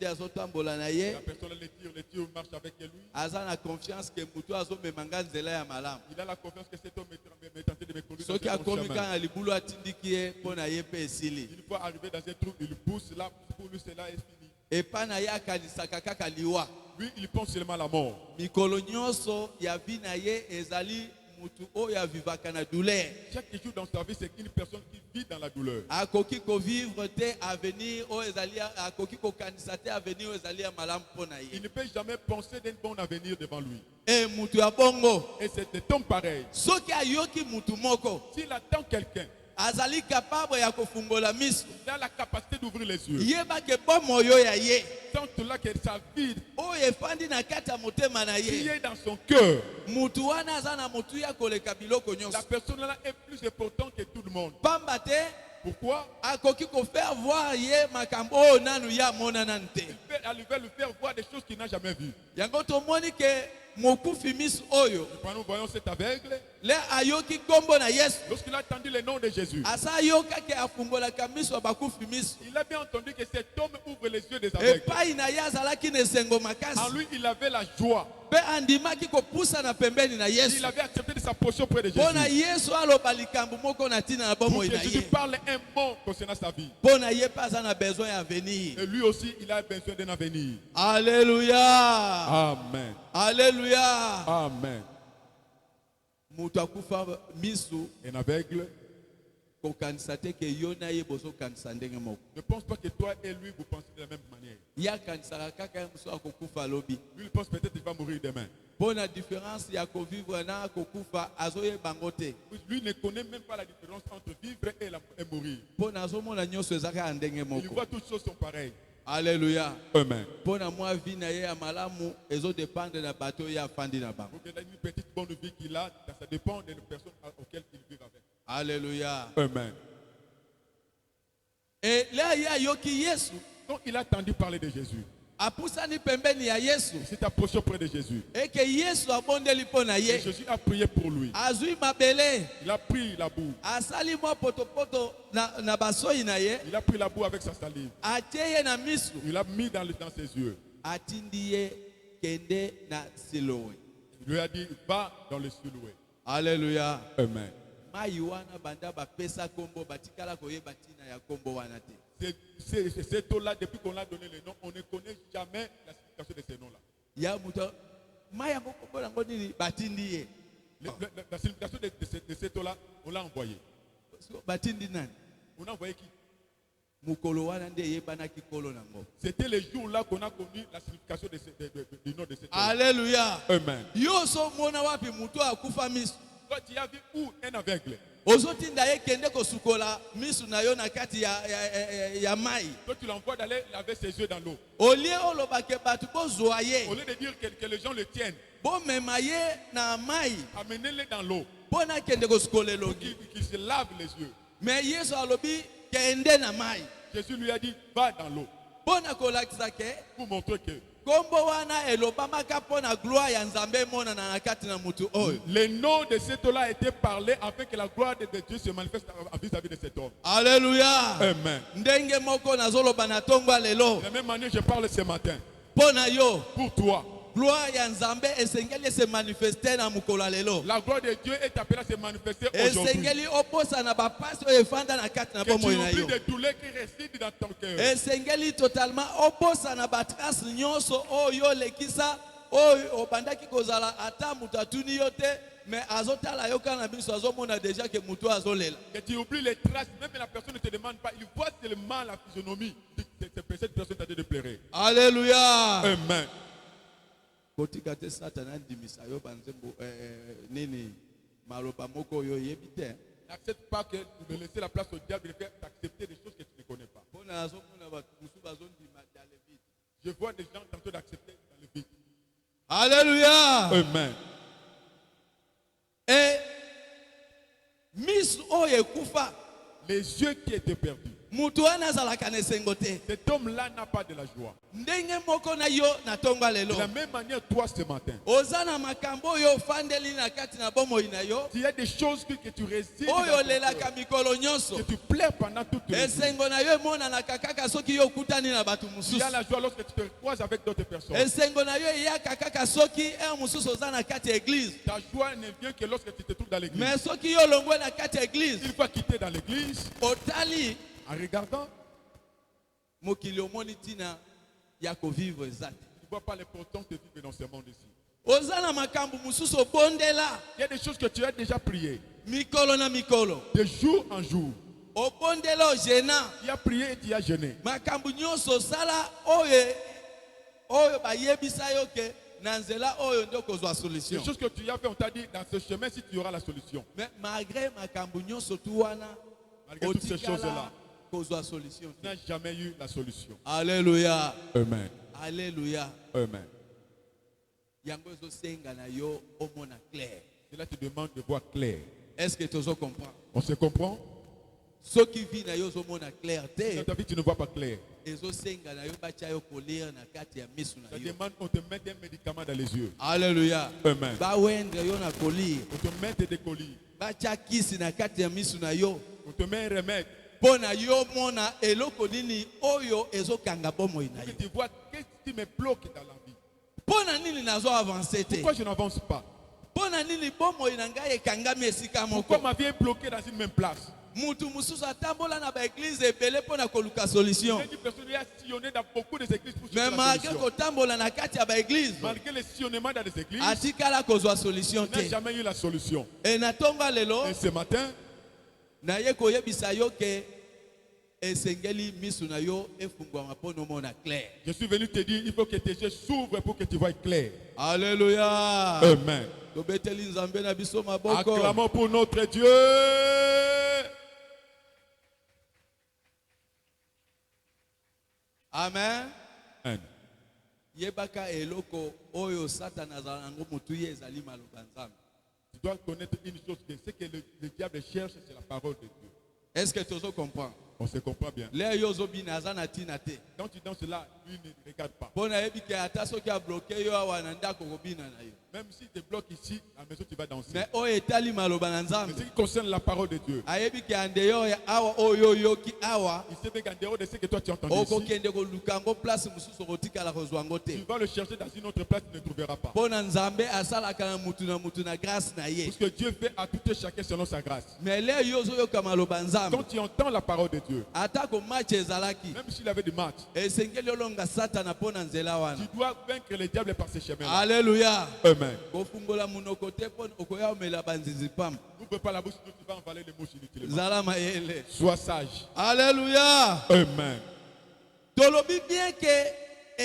azotambola na ye La personne le tire, marche avec lui. aza na confiance ke mutu azomemanga nzela ya malamu. Il a la confiance que cet homme est tenté de me conduire Soki dans un bon akomi chemin. ka na libulu atindiki ye mpona ye mpe esili. Une fois arrivé dans un trou, il pousse là, pour lui cela est fini. Epa na ye akanisaka kaka liwa. Lui, il pense seulement à la mort. Mikolo nyonso ya vi na ye ezali mutu oyo avivaka na douleur. Chaque jour dans sa vie, c'est une personne qui vit dans la douleur. Akoki kovivre te avenir oyo ezali akoki kokanisa te avenir oyo ezali ya malamu mpona Il ye. ne peut jamais penser d'un bon avenir devant lui. E mutu ya bongo Et c'est un homme pareil. soki ayoki mutu moko S'il attend quelqu'un, azali capable ya kofungola miso il a la capacité d'ouvrir les yeux. yeba ke bomo yo ya ye Tant là que sa vie oyo efandi na kati ya motema na qui ye est dans son cœur, mutu wana aza na motu ya koleka biloko la nyonso personne là est plus importante que tout le monde. pamba te Pourquoi? akoki kofaire voir ye makambo oyo nanu ye amona nanu te. Elle veut lui faire voir des choses qu'il n'a jamais vues. Yango tomoni ke mokufi miso oyo Nous voyons cet aveugle. le ayoki kombo na Yesu Lorsqu'il a entendu le nom de Jésus, asa yokaki afungolaka miso ya bakufi miso il a bien entendu que cet homme ouvre les yeux des aveugles. epai na ye azalaki na esengo En makasi lui, il avait la joie. mpe andimaki kopusa na pembeni na Il Yesu avait accepté de s'approcher auprès de mpo na Jésus. Yesu aloba likambo moko na ntina na Pour bomoi que na Jésus ye parle un mot concernant sa vie. mpo na ye mpe aza na besoin ya avenir. Et lui aussi, il a besoin d'un avenir. Alléluia. Amen. Alléluia. Amen. Mutu akufa miso Un aveugle, kokanisa te ke yo na ye bozokanisa ndenge moko. ne pense pas que toi et lui, vous pensez de la même manière. Ye akanisaka kaka ye mosu akokufa alobi Lui, il pense peut-être qu'il va mourir demain. mpo na différence ya kovivre na kokufa azoyeba ngo te Lui ne connaît même pas la différence entre vivre et mourir. mpo na azomona nyonso eza kaka ndenge Il moko. voit toutes choses sont pareilles. Alléluia. Amen. Mpo na mwa vi na ye ya malamu ezodépendre na bato oyo afandi na bango. Donc, il a une petite bonne vie qu'il a, ça dépend des personnes auxquelles il vit avec. Alléluia. Amen. E lea ye ayoki Yesu Donc, il a entendu parler de Jésus. apusani pembeni ya Yesu Il s'est approché auprès de Jésus. eke Yesu abondeli mpo na Et ye Jésus a prié pour lui. azwi mabele Il a pris la boue. asali mwa potopoto na basoyi na ye Il a pris la boue avec sa salive. atie ye na miso Il l'a mis dans ses yeux. atindi ye kende na Silowe. Il lui a dit, va dans le Siloué. Alléluia. Amen. Mai wana banda bapesa kombo batikala koyeba ntina ya kombo wana te. Cet eau-là, depuis qu'on l'a donné le nom, on ne connaît jamais la signification de ces noms-là. Ya muto mai yango kombo nango nini batindi ye. La signification de cette eau-là, on l'a envoyé. Batindi nani? On a envoyé qui? Mukolo wana nde yebanaki kolo nango. C'était le jour-là qu'on a connu la signification du nom de cette eau. Alléluia. Amen. Yo so mona wapi muto akufa miso. Toi, tu as vu où un aveugle? ozotinda ye kende kosukola misu na yo na kati ya mai. Toi, tu l'envoies d'aller laver ses yeux dans l'eau. Olie olobake batu bozwa ye. Au lieu de dire que les gens le tiennent, Bomema ye na mai. amenez-le dans l'eau. Bona kende kosukola Pour elongi. qu'il se lave les yeux. Mais Yesu alobi kende na mai. Jésus lui a dit, va dans l'eau. Bona kolakisa ke Pour montrer que kombo wana elobamaka mpona gloire ya Nzambe monana na kati na mutu oyo. le nom de cet homme-là a été parlé afin que la gloire de Dieu se manifeste vis-à-vis de cet homme. Alléluia. Amen. Ndenge moko nazoloba na tongo lelo. De la même manière, je parle ce matin. Pona yo Pour toi, gloire ya Nzambe esengeli se manifester na mukolo lelo. la gloire de Dieu est appelée à se manifester aujourd'hui. Esengeli oposa na bapasi oyo efanda na kati na Que tu bomoi na oublies yo. des douleurs qui résident dans ton cœur. Esengeli totalement oposa na batrace nyonso oyo lekisa oyo obandaki kozala ata mutu atuni yo te mais azotala yo kana biso azomona déjà que mutu azolela. Que tu oublies les traces, même la personne ne te demande pas, il voit seulement la physionomie de cette personne qui a de pleurer. Alléluia. Amen. Kotika te satana ndimisa yo banzembo nini maloba moko yo yebite. N'accepte pas que de laisser la place au diable de faire accepter des choses que tu ne connais pas. Pona azomona batu musu bazondima dans le vide. Je vois des gens tenter d'accepter dans le vide. Alléluia. Amen. Et miss oye kufa Les yeux qui étaient perdus. mutu wana azalaka na esengo te. Cet homme-là n'a pas de la joie. Ndenge moko na yo na tongo lelo. De la même manière, toi ce matin, Oza na makambo oyo ofandeli na kati na bomoi na yo. il y a des choses que tu résides dans Oyo ton cœur, lelaka mikolo nyonso. que tu pleures pendant toute les jours. Esengo na yo emonanaka kaka soki yo okutani na bato Tu mosusu. as la joie lorsque tu te croises avec d'autres personnes. Esengo na yo eyaka kaka soki mosusu oza na kati ya église. Ta joie ne vient que lorsque tu te trouves dans l'église. Mais soki yo longwe na kati ya église, Une fois quitté dans l'église, otali en regardant, mokili omoni tina ya kovivre ezate. tu ne vois pas l'importance de vivre dans ce monde ici. Oza na makambo mosusu obondela Il y a des choses que tu as déjà priées, mikolo na mikolo. de jour en jour. Obondela ojena Tu as prié et tu as jeûné. makambo nyonso osala oyo bayebisa yo ke na nzela oyo nde okozwa Les solution. choses que tu as fait, on t'a dit dans ce chemin, si tu auras la solution. Mais malgré makambo nyonso tu wana Malgré toutes ces otikala choses-là, kozwa solution. tu n'as jamais eu la solution. Alléluia. Amen. Alléluia. Amen. Yango ezosenga na yo omona clair. Cela te demande de voir clair. Est-ce que tozo comprend? On se comprend? Soki vi na yo ozomona clair Dans te ta vie, tu ne vois pas clair. ezosenga na yo batia yo kolia na kati ya misu na Ça yo. demande qu'on te mette un médicament dans les yeux. Alléluia. Amen. Bawendre yo na kolia. On te mette des colis. Batia kisi na kati ya misu na yo. On te met un remède. Mpo na yo mona eloko nini oyo ezokanga bomoi na Que yo. tu vois qu'est-ce qui me bloque dans la vie. Mpo na nini nazo avancer te? Pourquoi je n'avance pas? Mpo na nini bomoi na ngai ekangami esika Pourquoi moko? ma vie est bloquée dans une même place? Mutu mosusu atambola na baeglize ebele mpo na koluka solution. Une personne qui a sillonné dans beaucoup des églises pour Mais chercher la malgré solution. kotambola na kati ya baeglize Malgré les sillonnements dans les églises, atikala kozwa solution il n'a te. jamais eu la solution. E na ntongo lelo Et ce matin, naye koyebisa yo ke esengeli misu na yo efungwama mpo na omona clair. je suis venu te dire, il faut que tes yeux s'ouvrent pour que tu vois clair. Alléluia. Amen. Tobeteli nzambe na biso maboko. Acclamons pour notre Dieu. Amen. Amen. Yebaka eloko oyo Satan azala nango mutu ye ezali maloba nzambe. Tu dois connaître une chose, que ce que le diable cherche, c'est la parole de Dieu. Est-ce que tozo comprend? On se comprend bien. Le yo zobina aza na tina te. Quand tu danses là, lui ne regarde pas. Mpo na yebi ke ata soki abloke yo awa na ndako kobina na yo. Même si tu bloques ici, à la maison, tu vas danser. Mais oyo etali maloba na Mais nzambe. ce qui concerne la parole de Dieu, Ayebi ke ande yo ya awa oyo yoki awa. il sait qu'en dehors de ce que toi tu as entendu ici, Okokende koluka yango place mosusu okotikala kozwa yango tu te. vas le chercher dans une autre place, tu ne trouveras pas. Mpo na nzambe asalaka na mutu na grâce na ye. Parce que Dieu fait à tout et chacun selon sa grâce. Mais le yo ozoyoka maloba nzambe. Quand tu entends la parole de Dieu, Atako match ezalaki. même s'il avait des matchs, Esengeli olonga Satana mpo na nzela tu wana. dois vaincre le diable par ces chemins-là. Alléluia. Amen. Kofungola munoko te mpo okoya omela banzizi pamba. N'ouvre pas la bouche, sinon tu vas envaler les mouches inutilement. Zala mayele. Sois sage. Alléluia. Amen. Tolobi bien que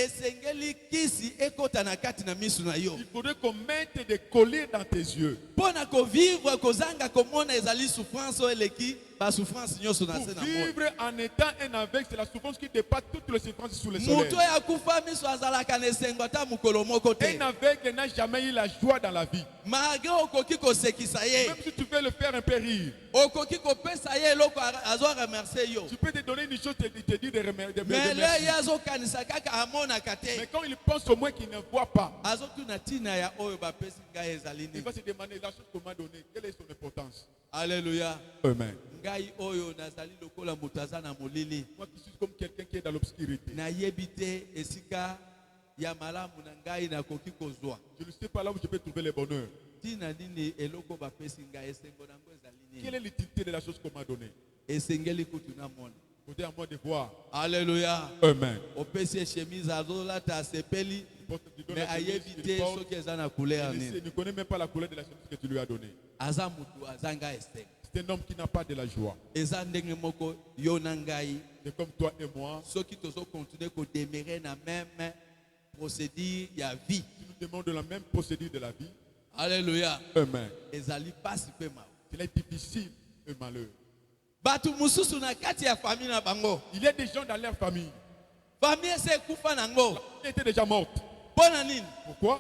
esengeli kisi ekota na kati na misu na yo. Il faudrait qu'on mette des colliers dans tes yeux. Pona ko vivre kozanga komona ezali souffrance o eleki ba souffrance nyonso na Pour se na mo. vivre en étant un aveugle, c'est la souffrance qui dépasse toutes les souffrances sous le soleil. Muto ya kufa miso azalaka na esengo ata mukolo moko te. Un aveugle n'a jamais eu la joie dans la vie. Malgré okoki kosekisa ye, Même si tu veux le faire un peu rire, okoki kopesa ye eloko azo remercier yo. tu peux te donner une chose, te dire de Mais merci. le ye azokanisa kaka amonaka te. Mais quand il pense au moins qu'il ne voit pas, Azotuna tina ya oyo bapesi ngai ezali il nini. va se demander la chose qu'on m'a donnée, quelle est son importance. Alléluia. Amen. Ngai oyo nazali lokola moto aza na molili. Moi qui suis comme quelqu'un qui est dans l'obscurité. Nayebi te esika ya malamu na ngai nakoki kozwa. Je ne sais pas là où je peux trouver le bonheur. Tina nini eloko bapesi ngai esengo nango ezali Quelle nini. est l'utilité de la chose qu'on m'a donnée? Esengeli kutu na mona. Côté à moi de voir. Alléluia. Amen. Opesi chemise azolata asepeli. Tu donnes Mais la chemise, ayebi il te porte, soki eza na couleur il nini. ne connaît même pas la couleur de la chemise que tu lui as donnée. Aza mutu azanga esengo. C'est un homme qui n'a pas de la joie. Eza ndenge moko yo na ngai. C'est comme toi et moi. Soki tozo continuer ko demeurer na même procédure ya vie. Si nous demandons la même procédure de la vie, Alléluia. Amen. Ezali pasi pe ma. Il est difficile et malheur. Batu mususu na kati ya famille na bango. Il y a des gens dans leur famille. Famille ese kufa nango. Qui étaient déjà mortes. Pona nini? Pourquoi?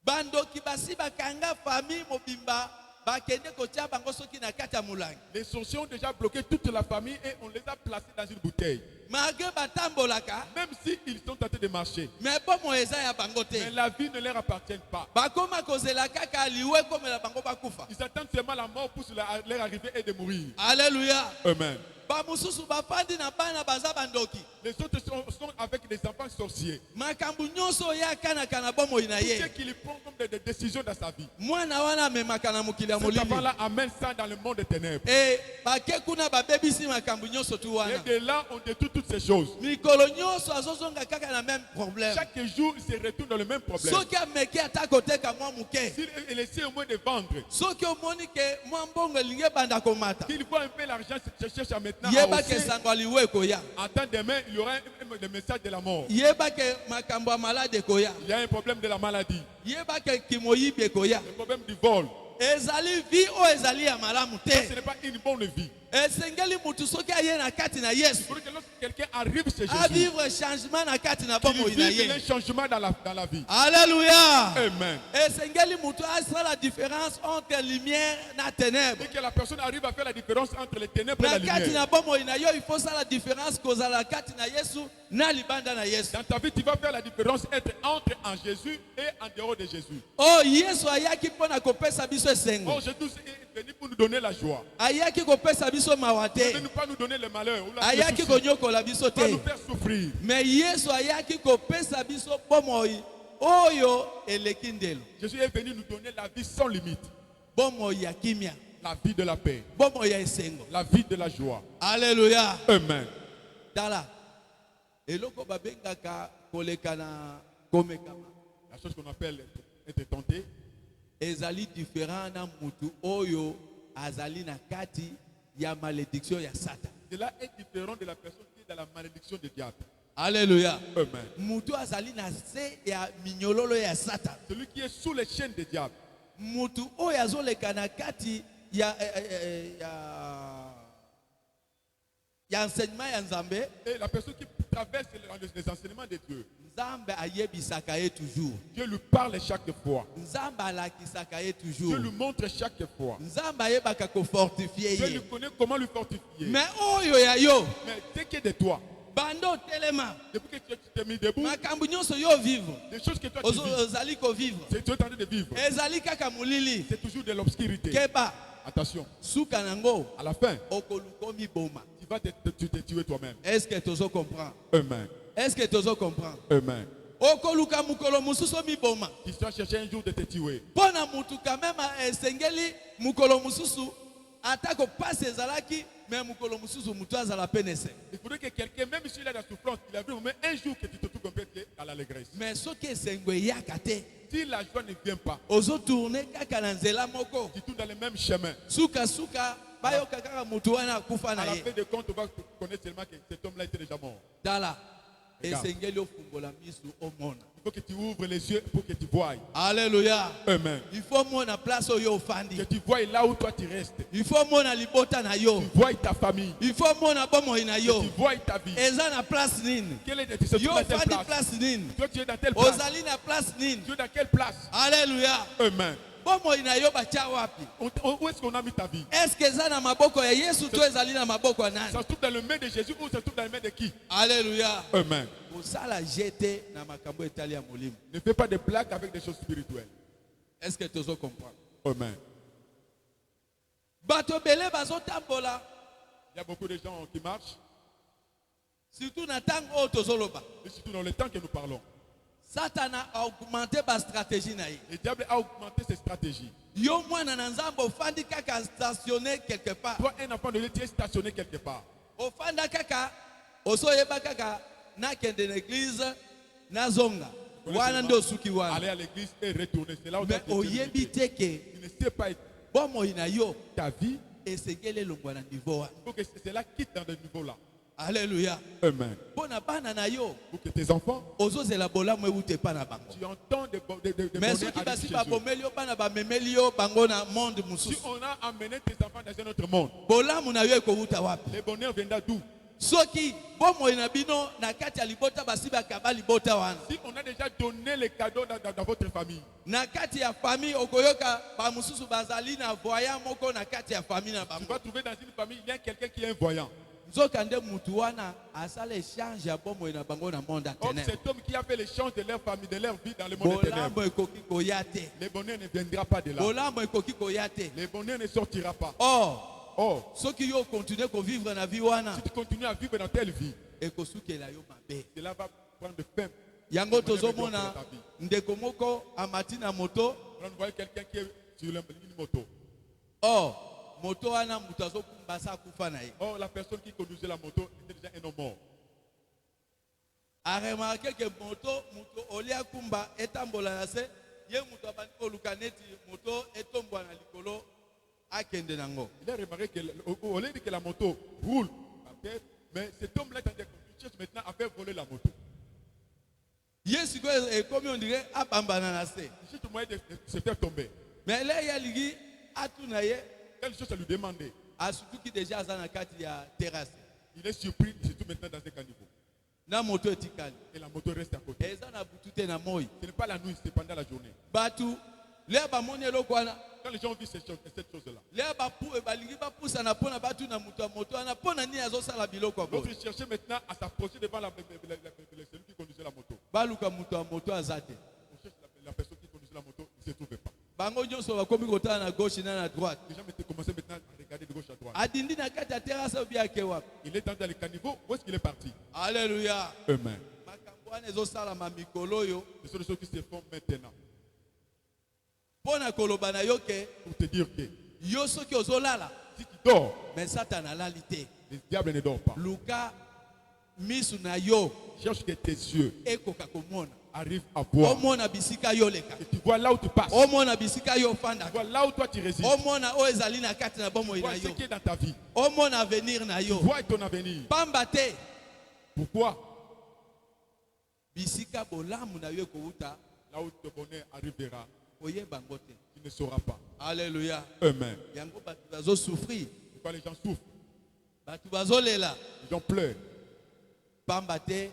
Bandoki basi bakanga famille mobimba bakende kotia bango soki na kati ya mulangi. Les sorciers ont déjà bloqué toute la famille et on les a placés dans une bouteille. Malgré batambolaka, Même s'ils sont tentés de marcher. mais bomo eza ya bango Mais te. la vie ne leur appartient pas. Bakoma kozela kaka liwe komela bango bakufa. Ils attendent seulement la mort pour leur arriver et de mourir. Alléluia. Amen. Bamususu bafandi na bana baza bandoki. Les autres sont avec des enfants sorciers. Makambu nyonso ya kanaka na bomo ina Tout ce ye. qu'il prend comme des décisions dans sa vie. Mwana wana memaka na mokili ya Cet molili. enfant-là amène ça dans le monde des ténèbres. E bake kuna babebisi makambu nyonso tu Et wana. de là, on détruit toutes ces choses. Mikolo nyonso azozonga kaka na même problème. Chaque jour, il se retourne dans le même problème. Soki ameki ata koteka mwa moke. S'il essaie au moins de vendre, Soki omoni ke mwa mbongo elingi ebanda komata. qu'il voit un peu l'argent, se cherche maintenant à Yeba ke hausser. sango aliwe ekoya. Attends demain, il y aura le message de la mort. Yeba ke makambo ya malade ekoya. Il y a un problème de la maladie, Yeba ke kimoyibi ekoya. le problème du vol. Ezali vie o ezali ya malamu Ça, ce te. n'est pas une bonne vie. Esengeli mutu soki aye na kati na Il Yesu. faudrait que lorsque quelqu'un arrive chez A Jésus, vivre changement na kati na qu'il bomo ina vive un ye. changement dans la vie. Alléluia. Amen. Esengeli mutu asala la différence entre lumière na ténèbres. Et que la personne arrive à faire la différence entre les ténèbres et Na la kati lumière. na bomo ina yo il faut ça la différence kozala kati na Yesu na libanda na Yesu. Dans ta vie, tu vas faire la différence entre en Jésus et en dehors de Jésus. Oh Yesu ayaki mpona kopesa biso esengo. Oh, Jésus est venu pour nous donner la joie. Ayaki kopesa biso mawa Il est te. venu pas nous donner le malheur ou le Ayaki souci, konyokola biso pas nous te. faire souffrir. Mais Yesu ayaki kopesa biso bomoi oyo eleki ndelo. Jésus est venu nous donner la vie sans limite. Bomoi ya kimia. La vie de la paix. Bomoi ya esengo. La vie de la joie. Alléluia. Amen. Tala. Eloko babengaka koleka na komekama. La chose qu'on appelle être tenté, Ezali différent na mutu oyo azali na kati ya malédiction ya Satan. cela est différent de la personne qui est dans la malédiction du diable. Alléluia. Amen. Mutu azali na se ya minyololo ya Satan. Celui qui est sous les chaînes du diable. Mutu oyo azoleka na kati ya enseignement ya Nzambe. Et la personne qui traverse les enseignements de Dieu, Nzambe ayebisaka ye toujours. Dieu lui parle chaque fois. Nzambe alakisaka ye Dieu toujours. lui montre chaque fois. Nzambe ayebaka kofortifie Dieu lui ye. connaît comment lui fortifier. Mais oyo ya yo Mais dès qu'il est de toi, bando telema depuis que tu t'es mis debout, makambo nyonso yo vivre les choses que toi tu vis, ozali kovivre tu es en train de vivre. ezali kaka molili C'est toujours de l'obscurité. keba Attention, suka nango à la fin, okoluka omiboma. tu vas te tuer toi-même. Est-ce que tozo comprend? Amen. Est-ce que tozo comprend? Amen. Okoluka mukolo mususu omiboma. Tu dois chercher un jour de te tuer. Pona mutu quand même esengeli mukolo mususu atako passe ezalaki mais mukolo mususu mutu azala penese. Il faudrait que quelqu'un, même s'il a la souffrance, il a vu au moins un jour que tu te trouves complètement à l'allégresse. Mais soki esengo eyaka te Si la joie ne vient pas, ozo tourner kaka na nzela moko tu tournes dans le même chemin. suka suka bayoka kaka mutu wana akufa À na la ye. fin de compte, on va connaître seulement que cet homme-là était déjà mort. Tala Regarde. esengeli ofungola misu omona. Il faut que tu ouvres les yeux pour que tu voies. Alléluia. Amen. Il faut mona place oyo ofandi. Que tu voies là où toi tu restes. Il faut mona libota na yo. Tu voies ta famille. Il faut mona bomoi na Que yo. tu voies ta vie. Eza na place nini? Quelle est, tu se Yo trouves à telle fandi place. place nini? Toi tu es dans telle place. Ozali na place nini? Tu es dans quelle place? Alléluia. Amen. Bomoi na yo batia wapi? Où est-ce qu'on a mis ta vie? Est-ce que eza na maboko ya Yesu to ezali na maboko ya nani? Ça se trouve dans le main de Jésus ou ça se trouve dans le main de qui? Alléluia. Amen. Osala jeter na makambo etali ya molimo. Ne fais pas de blagues avec des choses spirituelles. Est-ce que tu os comprendre? Amen. Bato bele bazotambola Il y a beaucoup de gens qui marchent, surtout na tango oyo tozoloba. et surtout dans le temps que nous parlons. Satan a augmenté ba stratégie na ye. Le diable a augmenté ses stratégies. Yo mwana na nzambe ofandi kaka stationné quelque part. Toi, un enfant de Dieu, tu es stationné quelque part. Ofanda kaka osoyeba kaka nakende na église nazonga. Wana ndio suki wana. Aller à l'église et retourner. C'est là où Mais tu oyebi te ke tu ne sais pas bomoi na yo ta vie. esengeli elongwa na niveau wana. Il faut que cela quitte dans le niveau là. Alléluia. Amen. Mpona bana na yo Pour que tes enfants, ozozela bolamu ewute epa na bango. tu entends des Mais bonheurs soki arriver basi chez eux. babomeli yo bana bamemeli yo bango na monde Si mosusu, on a amené tes enfants dans un autre monde, bolamu na yo ekowuta wapi? les bonheurs viendront d'où? Soki bomoi na bino na kati ya libota basi bakaba libota wana, Si on a déjà donné les cadeaux dans votre famille, na kati ya famille okoyoka bamosusu bazali na voyant moko na kati ya famille na tu bango. vas trouver dans une famille, il y a quelqu'un qui est un voyant. Nzoka nde mutu wana asala échange ya bomoi na bango na monde ya Or, ténèbres. cet homme qui a fait l'échange de leur famille, de leur vie dans le monde des ténèbres, Bolamu ekoki koya te. les bonheurs ne viendra pas de là. Bolamu ekoki koya te. Les bonheurs ne sortira pas. Or, Or, soki yo continue kovivre na vie wana, si tu continues à vivre dans telle vie, ekosukela yo mabe. cela va prendre fin. Yango tozomona ndeko moko amati na moto. On voit quelqu'un qui est sur une moto. Or moto wana mutu azokumba sa akufa na ye. Or, la personne qui conduisait la moto était déjà un homme mort. Aremarke ke moto mutu oli akumba etambola na se, ye mutu abandi koluka neti moto etombwa na likolo akende nango. Il a remarqué qu'au lieu que la moto roule par terre, mais cet homme-là est en train de cherche maintenant à faire voler la moto. Ye sikoyo ekomi on dirait abambana na se. Il cherche le moyen de se faire tomber. Mais là ya ligi atuna ye Quelle chose à lui demander? asutuki déjà aza na kati ya terrasse. Il est surpris, surtout maintenant dans un caniveau. Na moto etikali. Et la moto reste à côté. Eza na butu te na moi. Ce n'est pas la nuit, c'est pendant la journée. Batu le bamoni eloko wana. Quand les gens vivent cette chose-là, Le balingi bapusa na pona batu na mutu ya moto wana pona ni azosala biloko donc boye. il cherchait maintenant à s'approcher devant celui qui conduisait la moto. Baluka mutu ya moto azate. On cherche la personne qui conduisait la moto, il ne se trouvait pas. Bango nyonso bakomi kotala na gauche na droite. Les gens commençaient maintenant à regarder de gauche à droite. Adindi na kati ya terrasse obi ake wapi? Il est dans les caniveaux, où est-ce qu'il est parti? Alléluia. Amen. Makambo wana ezosalama mikolo oyo Ce sont des choses qui se font maintenant. pona koloba na yo ke Pour te dire que yo soki ozolala si tu dors, mais Satan alali te. le diable ne dort pas. Luka misu na yo Cherche que tes yeux ekoka komona. arrivent à voir. Omona bisika yo leka. Que tu vois là où tu passes. Omona bisika yo Tu fanda. vois là où toi tu résides. Omona o ezali na kati na bomoi Tu na vois ce yo. qui est dans ta vie. Omona avenir na Tu yo. vois ton avenir. Pamba te Pourquoi? bisika bolamu na yo ekouta Là où ton bonheur arrivera, oyeba ngo te. tu ne sauras pas. Alléluia. Amen. Yango batu bazosouffrir, Pourquoi les gens souffrent? batu bazolela, Les gens pleurent. pamba te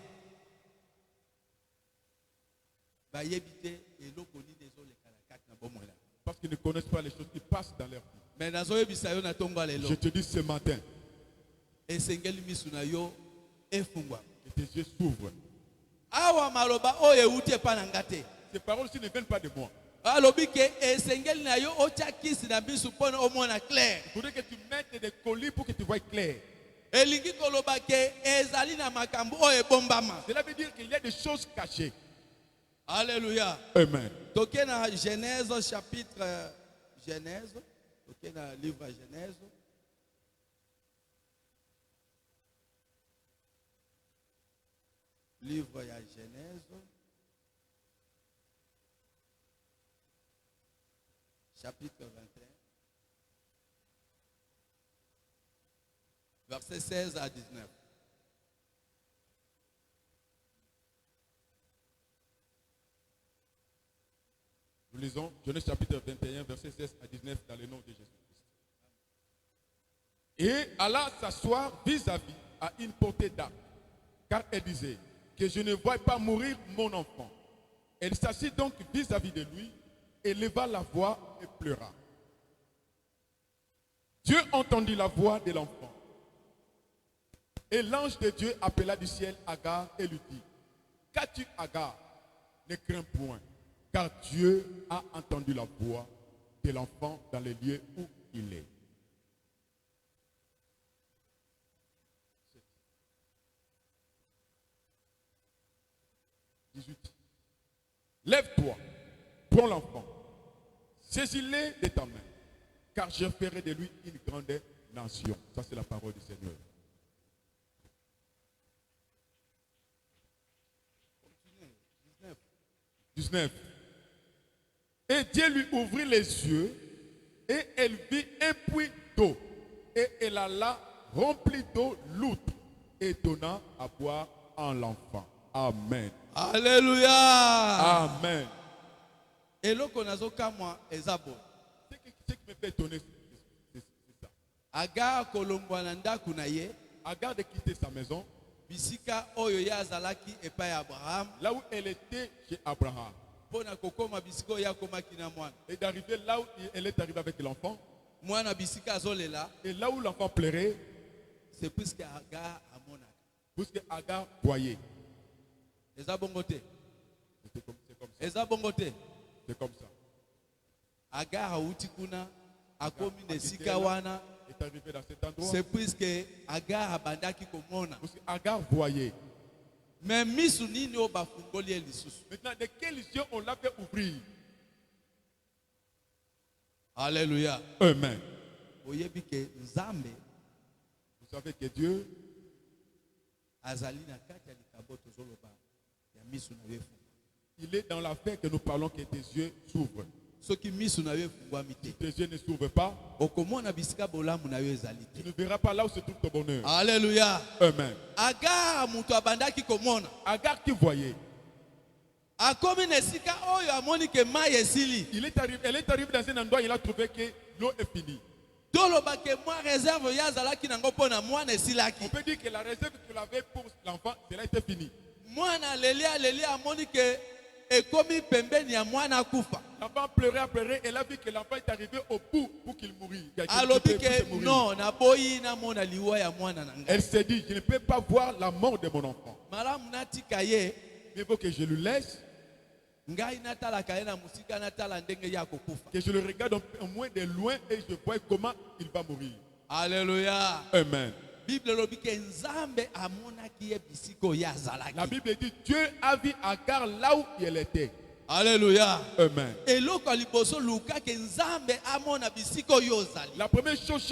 bayebi te eloko nini ezoleka na kati na bomoi na. Parce qu'ils ne connaissent pas les choses qui passent dans leur vie. Mais nazoyebisa yo na tongo lelo Je te dis ce matin, esengeli misu na yo efungwa. que tes yeux s'ouvrent. Awa maloba oyo ewuti epa na nga te. Ces paroles-ci ne viennent pas de moi. Alobi ke esengeli na yo otya kisi na misu mpona omona clair. Il faudrait que tu mettes des colis pour que tu vois clair. Elingi koloba ke ezali na makambo oyo ebombama. Cela veut dire qu'il y a des choses cachées. Alléluia. Amen. Toke na Genèse chapitre Genèse. Toke na livre Genèse. Livre ya Genèse. Chapitre 21. Versets 16 à 19. Nous lisons Genèse chapitre 21, versets 16 à 19 dans le nom de Jésus-Christ. Et alla s'asseoir vis-à-vis à une portée d'arc, car elle disait que je ne vois pas mourir mon enfant. Elle s'assit donc vis-à-vis de lui, éleva la voix et pleura. Dieu entendit la voix de l'enfant. Et l'ange de Dieu appela du ciel Agar et lui dit, qu'as-tu, Agar? Ne crains point, car Dieu a entendu la voix de l'enfant dans les lieux où il est. Lève-toi, prends l'enfant, saisis-le de ta main, car je ferai de lui une grande nation. Ça, c'est la parole du Seigneur. 19. Et Dieu lui ouvrit les yeux, et elle vit un puits d'eau, et elle alla remplie d'eau l'outre, et donna à boire à l'enfant. Amen. Alléluia. Amen. Et là, qu'on a zokamwa ezabo. Ce qui me fait étonner, c'est ça. Agar kolongwananda kunaye. Agar de quitter sa maison, Bisika oyo ya zalaki epai Abraham. là où elle était chez Abraham. Pona kokoma bisiko ya koma kina mwana. Et d'arriver là où elle est arrivée avec l'enfant. Mwana bisika zolela. Et là où l'enfant pleurait, c'est puisque Agar amonaka. puisque Agar voyait. Eza bongote. C'est comme ça. Eza bongote. C'est comme ça. Agar auti kuna akomi Agar nesika wana. est arrivé dans cet endroit. C'est puisque Agar abandaki komona. Parce que Agar voyait. Mais misu nini o bafungoli elisusu. Maintenant, de quels yeux on l'a fait ouvrir? Alléluia. Amen. Oyebi ke Nzambe Vous savez que Dieu, azali na kati ya likabo tozoloba ya misu na yefu. il est dans la fin que nous parlons que tes yeux s'ouvrent. Soki misu na yefu ngwami Si te. tes yeux ne s'ouvrent pas, Okomona bisika bolamu na yo ezali tu te. ne verras pas là où se trouve ton bonheur. Alléluia. Amen. Agar mutu abandaki komona. Agar qui voyait, Akomi na esika oyo amoni ke mai esili. elle est arrivée dans un endroit, il a trouvé que l'eau est finie. Toloba ke mwa réserve ya zalaki nango pona mwana On esilaki. peut dire que la réserve qu'il avait pour l'enfant, cela était fini. Mwana leli amoni ke ekomi pembeni ya mwana kufa. L'enfant pleurait, elle a vu que l'enfant est arrivé au bout pour qu'il mourisse. Alobi ke non na boyi na mona liwa ya mwana na ngai. Elle s'est dit, je ne peux pas voir la mort de mon enfant. Malamu natika ye. Mais il faut que je le laisse, Ngai natalaka ye na musika natala ndenge ya kokufa. que je le regarde au moins de loin et je vois comment il va mourir. Alléluia. Amen. Bible lobi ke Nzambe amonaki ye bisiko ya zalaki. La Bible dit, Dieu a vu Agar là où elle était. Alléluia. Amen. Eloko liboso luka ke Nzambe amona bisiko yo zali. La première chose,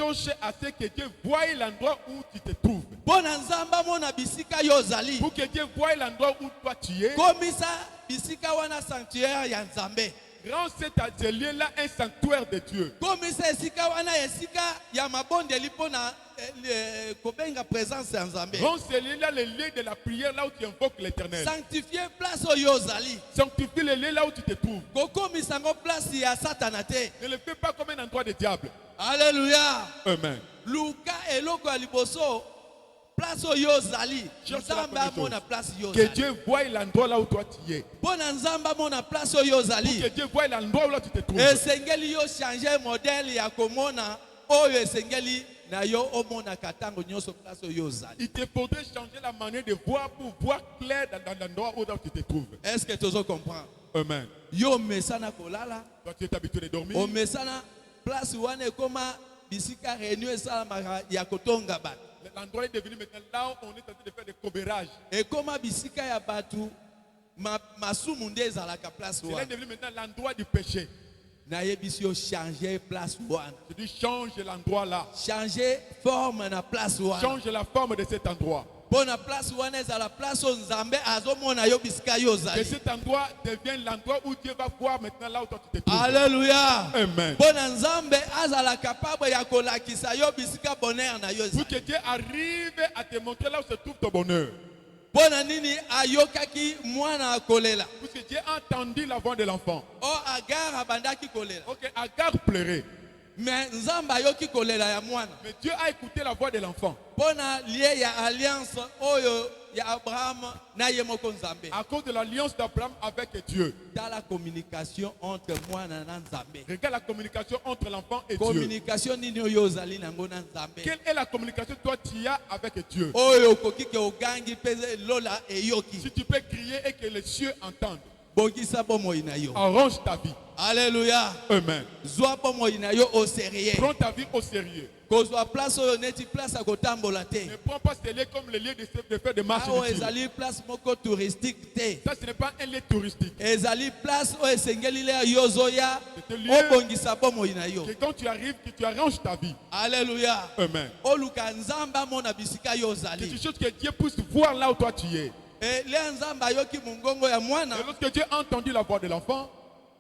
c'est que Dieu voie l'endroit où tu te trouves. Bona Nzambe amona bisika yo zali. Pour que Dieu voie l'endroit où toi tu es, Komisa bisika wana sanctuaire ya Nzambe. rends cet atelier-là un sanctuaire de Dieu. Komisa esika wana esika ya mabondeli pona kobenga présence ya Nzambe. Rends celui-là le lieu de la prière là où tu invoques l'éternel. Sanctifier place oyo zali. Sanctifie le lieu là où tu te trouves. Kokomisa ngo place ya Satana te. Ne le fais pas comme un endroit de diable. Alléluia. Amen. Luka eloko ya liboso place oyo zali. Cherche la Nzambe première chose. amona place yo Que zali. Dieu voie l'endroit là où toi tu es. Pona Nzambe amona place oyo zali. Que Dieu voie l'endroit où là tu te trouves. Esengeli yo changer modèle ya komona oyo esengeli na yo omona katango nyoso place oyo zali. Il te faudrait changer la manière de voir pour voir clair dans l'endroit où là tu te trouves. Est-ce que tu comprends? Amen. Yo mesana kolala, Toi tu es habitué de dormir. o mesana place wana ekoma bisika réunion esalamaka ya kotonga bato. L'endroit est devenu maintenant là où on est en train de faire des cobrages. Ekoma bisika ya batu masumu nde ezalaka place C'est wana. devenu maintenant l'endroit du péché. Na yebisi yo changer place wana. Je dis change l'endroit là. Changer forme na place wana. Change la forme de cet endroit. Pona place wana ezala place o Nzambe azomona yo bisika yo Que zali. cet endroit devienne l'endroit où Dieu va voir maintenant là où toi tu te trouves. Alléluia. Amen. Pona Nzambe azala capable ya kolakisa yo bisika bonheur na yo Pour zali. que Dieu arrive à te montrer là où se trouve ton bonheur. Pona nini ayokaki mwana akolela. Puisque Dieu a entendu la voix de l'enfant. O Agar abandaki kolela. Ok, Agar pleurait. Mais Nzamba ayoki kolela ya mwana. Mais Dieu a écouté la voix de l'enfant. Pona lié ya alliance oyo ya Abraham na ye moko Nzambe. À cause de l'alliance d'Abraham avec Dieu. Dans la communication entre mwana na Nzambe. Regarde la communication entre l'enfant et Dieu. Communication nini oyo ozali nango na Nzambe. Quelle est la communication que toi tu as avec Dieu? Oyo koki ke ogangi peze lola eyoki. Si tu peux crier et que les cieux entendent. Bongisa bomoi na yo. Arrange ta vie. Alléluia. Amen. Zwa bomoi na yo au sérieux. Prends ta vie au sérieux. Kozwa place oyo neti place a kotambola te. Ne prends pas ces lieux comme les lieux de faire des marches Awo inutiles. ezali place moko touristique te. Ça, ce n'est pas un lieu touristique. Ezali place oyo esengeli le yo zoya C'est un lieu obongisa bomoi na yo. que quand tu arrives, que tu arranges ta vie. Alléluia. Amen. Oluka nzamba mona bisika yo C'est ozali. une chose que Dieu puisse voir là où toi tu es. Et le nzamba yoki mungongo ya mwana Et lorsque Dieu a entendu la voix de l'enfant,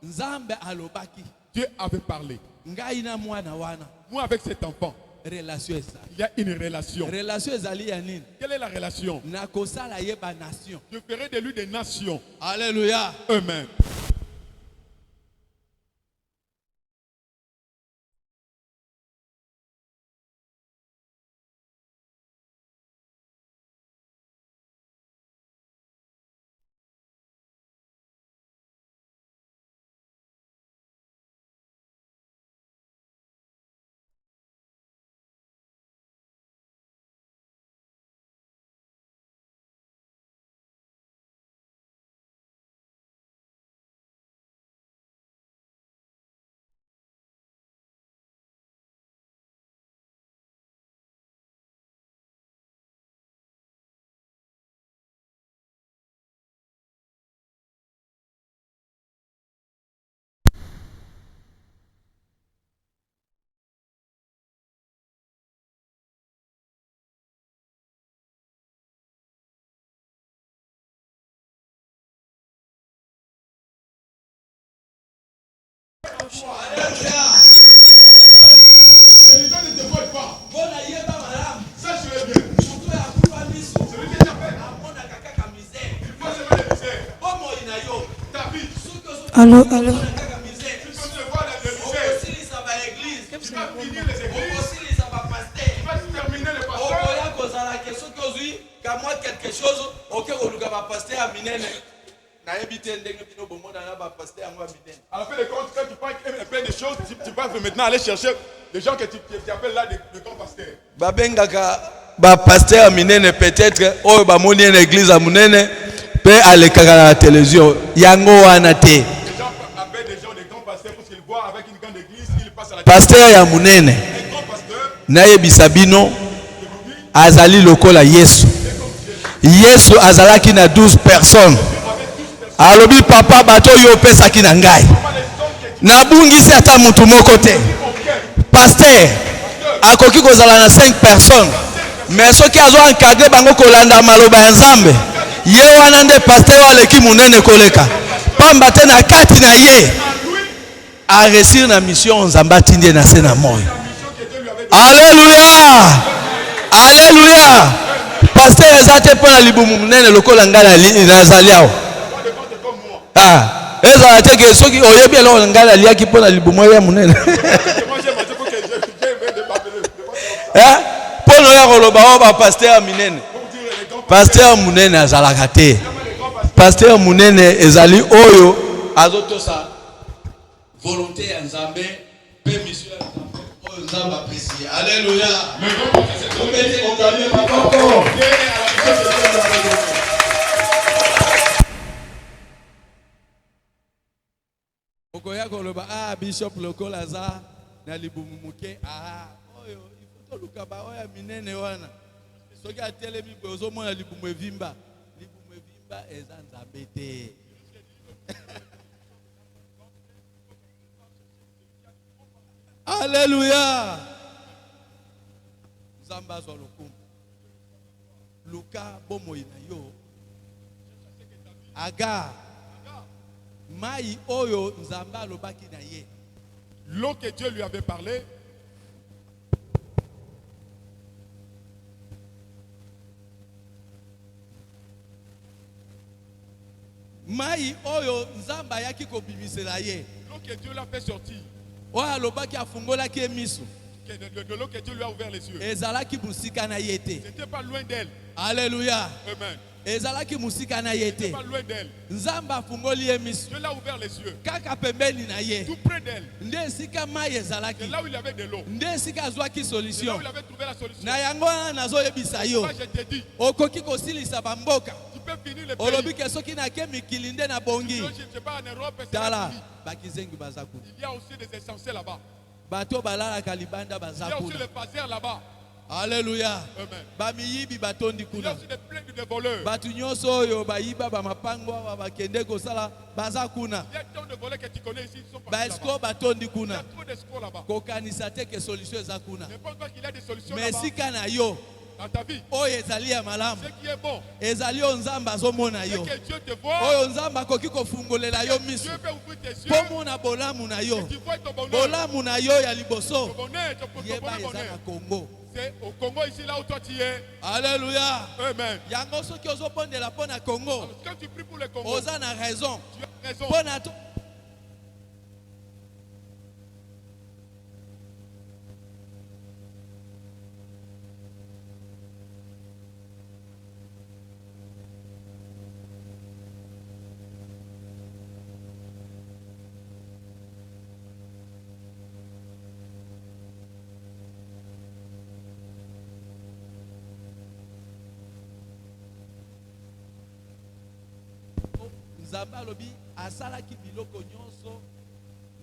nzambe alobaki Dieu avait parlé. ngai na mwana wana Moi, avec cet enfant, relation ezali. il y a une relation. Relation ezali ya nini? Quelle est la relation? Nakosala ye ba nation. Je ferai de lui des nations. Alléluia. Amen. Allô, allô. Quelque chose, ok, on va passer à Minene. À la fin de compte, quand tu parles un peu de choses, tu vas maintenant aller chercher des gens que tu appelles là de ton pasteur. Babengaka ba pasteur Minene peut-être oyo ba moni na église à Munene pe alekaka na télévision yango wana te. Les gens appellent des gens, des grands pasteurs, parce qu'ils voient avec une grande église, ils passent à la Pasteur ya Munene un grand pasteur, nayebisa bino azali lokola Yesu. Yesu azalaki na 12 personnes. Alobi papa bato yo pesaki na ngai. Nabungisi ata mutu moko te. Pasteur akoki kozala na 5 personnes. Mais soki azo encadrer bango kolanda maloba ya Nzambe. Ye wana nde pasteur aleki munene koleka. Pamba te na kati na ye a réussir na mission Nzambe atindi na se na moyo. Alléluia. Alléluia. Pasteur ezate pona libumu munene lokola ngala nazali awo. Ah, ezala te ke soki oyebi eloko ngala liaki pona libumu ya munene. Eh? Pono ya koloba o ba pasteur minene. Pasteur munene azalaka te. Pasteur munene ezali oyo azotosa volonté ya Nzambe pe mission ya Nzambe oyo Nzambe apprécie. Alléluia. Okoya koloba ah bishop lokola za na libumu muke ah oyo ifoto lukaba oya minene wana soki atelemi boye ozomona libumu evimba eza Nzambe te. Alléluia. Nzambe azwa lokumu luka bomoi na yo aga mai oyo Nzambe alobaki na ye. L'eau que Dieu lui avait parlé, mai oyo nzambe ayaki kobimisela ye L'eau que Dieu l'a fait sortir. oyo alobaki afungolaki ye miso De l'eau que Dieu lui a ouvert les yeux. ezalaki mosika na ye te. C'était pas loin d'elle. Alléluia. Amen. ezalaki mosika na ye C'était te. pas loin d'elle. nzambe afungoli ye miso Dieu l'a ouvert les yeux. kaka pembeni na ye Tout près d'elle. nde esika mai C'est ezalaki là où il y avait de l'eau. nde esika azwaki C'est là solution où il avait trouvé la solution. na yango wana nazoyebisa yo Moi, je te dis, okoki kosilisa bamboka tu peux finir le olobi pays. ke soki nake mikili nde na bongi Je ne sais pas, en Europe, c'est tala fini. bakizengi baza kuna Il y a aussi des essentiels là-bas. bato balalaka libanda Il baza y a aussi kuna les passeurs là-bas. alleluya Amen. bamiyibi batondi Il y a kuna aussi des plaintes de voleurs. bato nyonso oyo bayiba bamapango awa bakende kosala baza kuna Il y a tant de voleurs que tu connais ici, ils sont partis baesiko là-bas. batondi Il y a kuna trop d'escrocs là-bas. kokanisa te ke solution eza kuna Ne pense pas qu'il y a des solutions me là-bas esika na yo dans ta vie. oyo ezali ya malamu Ce qui est bon, ezali oyo nzambe azomona c'est yo que Dieu te voit. oyo nzambe akoki kofungolela yo miso Dieu peut ouvrir tes yeux. mpo mona bolamu na yo Et tu vois ton bonheur. bolamu na yo ya Ton liboso bonheur, ton yeba eza bonheur. na Congo. C'est au Congo, ici, là où toi tu es. Alléluia. Amen. yango soki ozobondela mpo na Congo Alors, quand tu pries pour le Congo, oza na raison tu as raison. mpo na to nzambe alobi asalaki biloko nyonso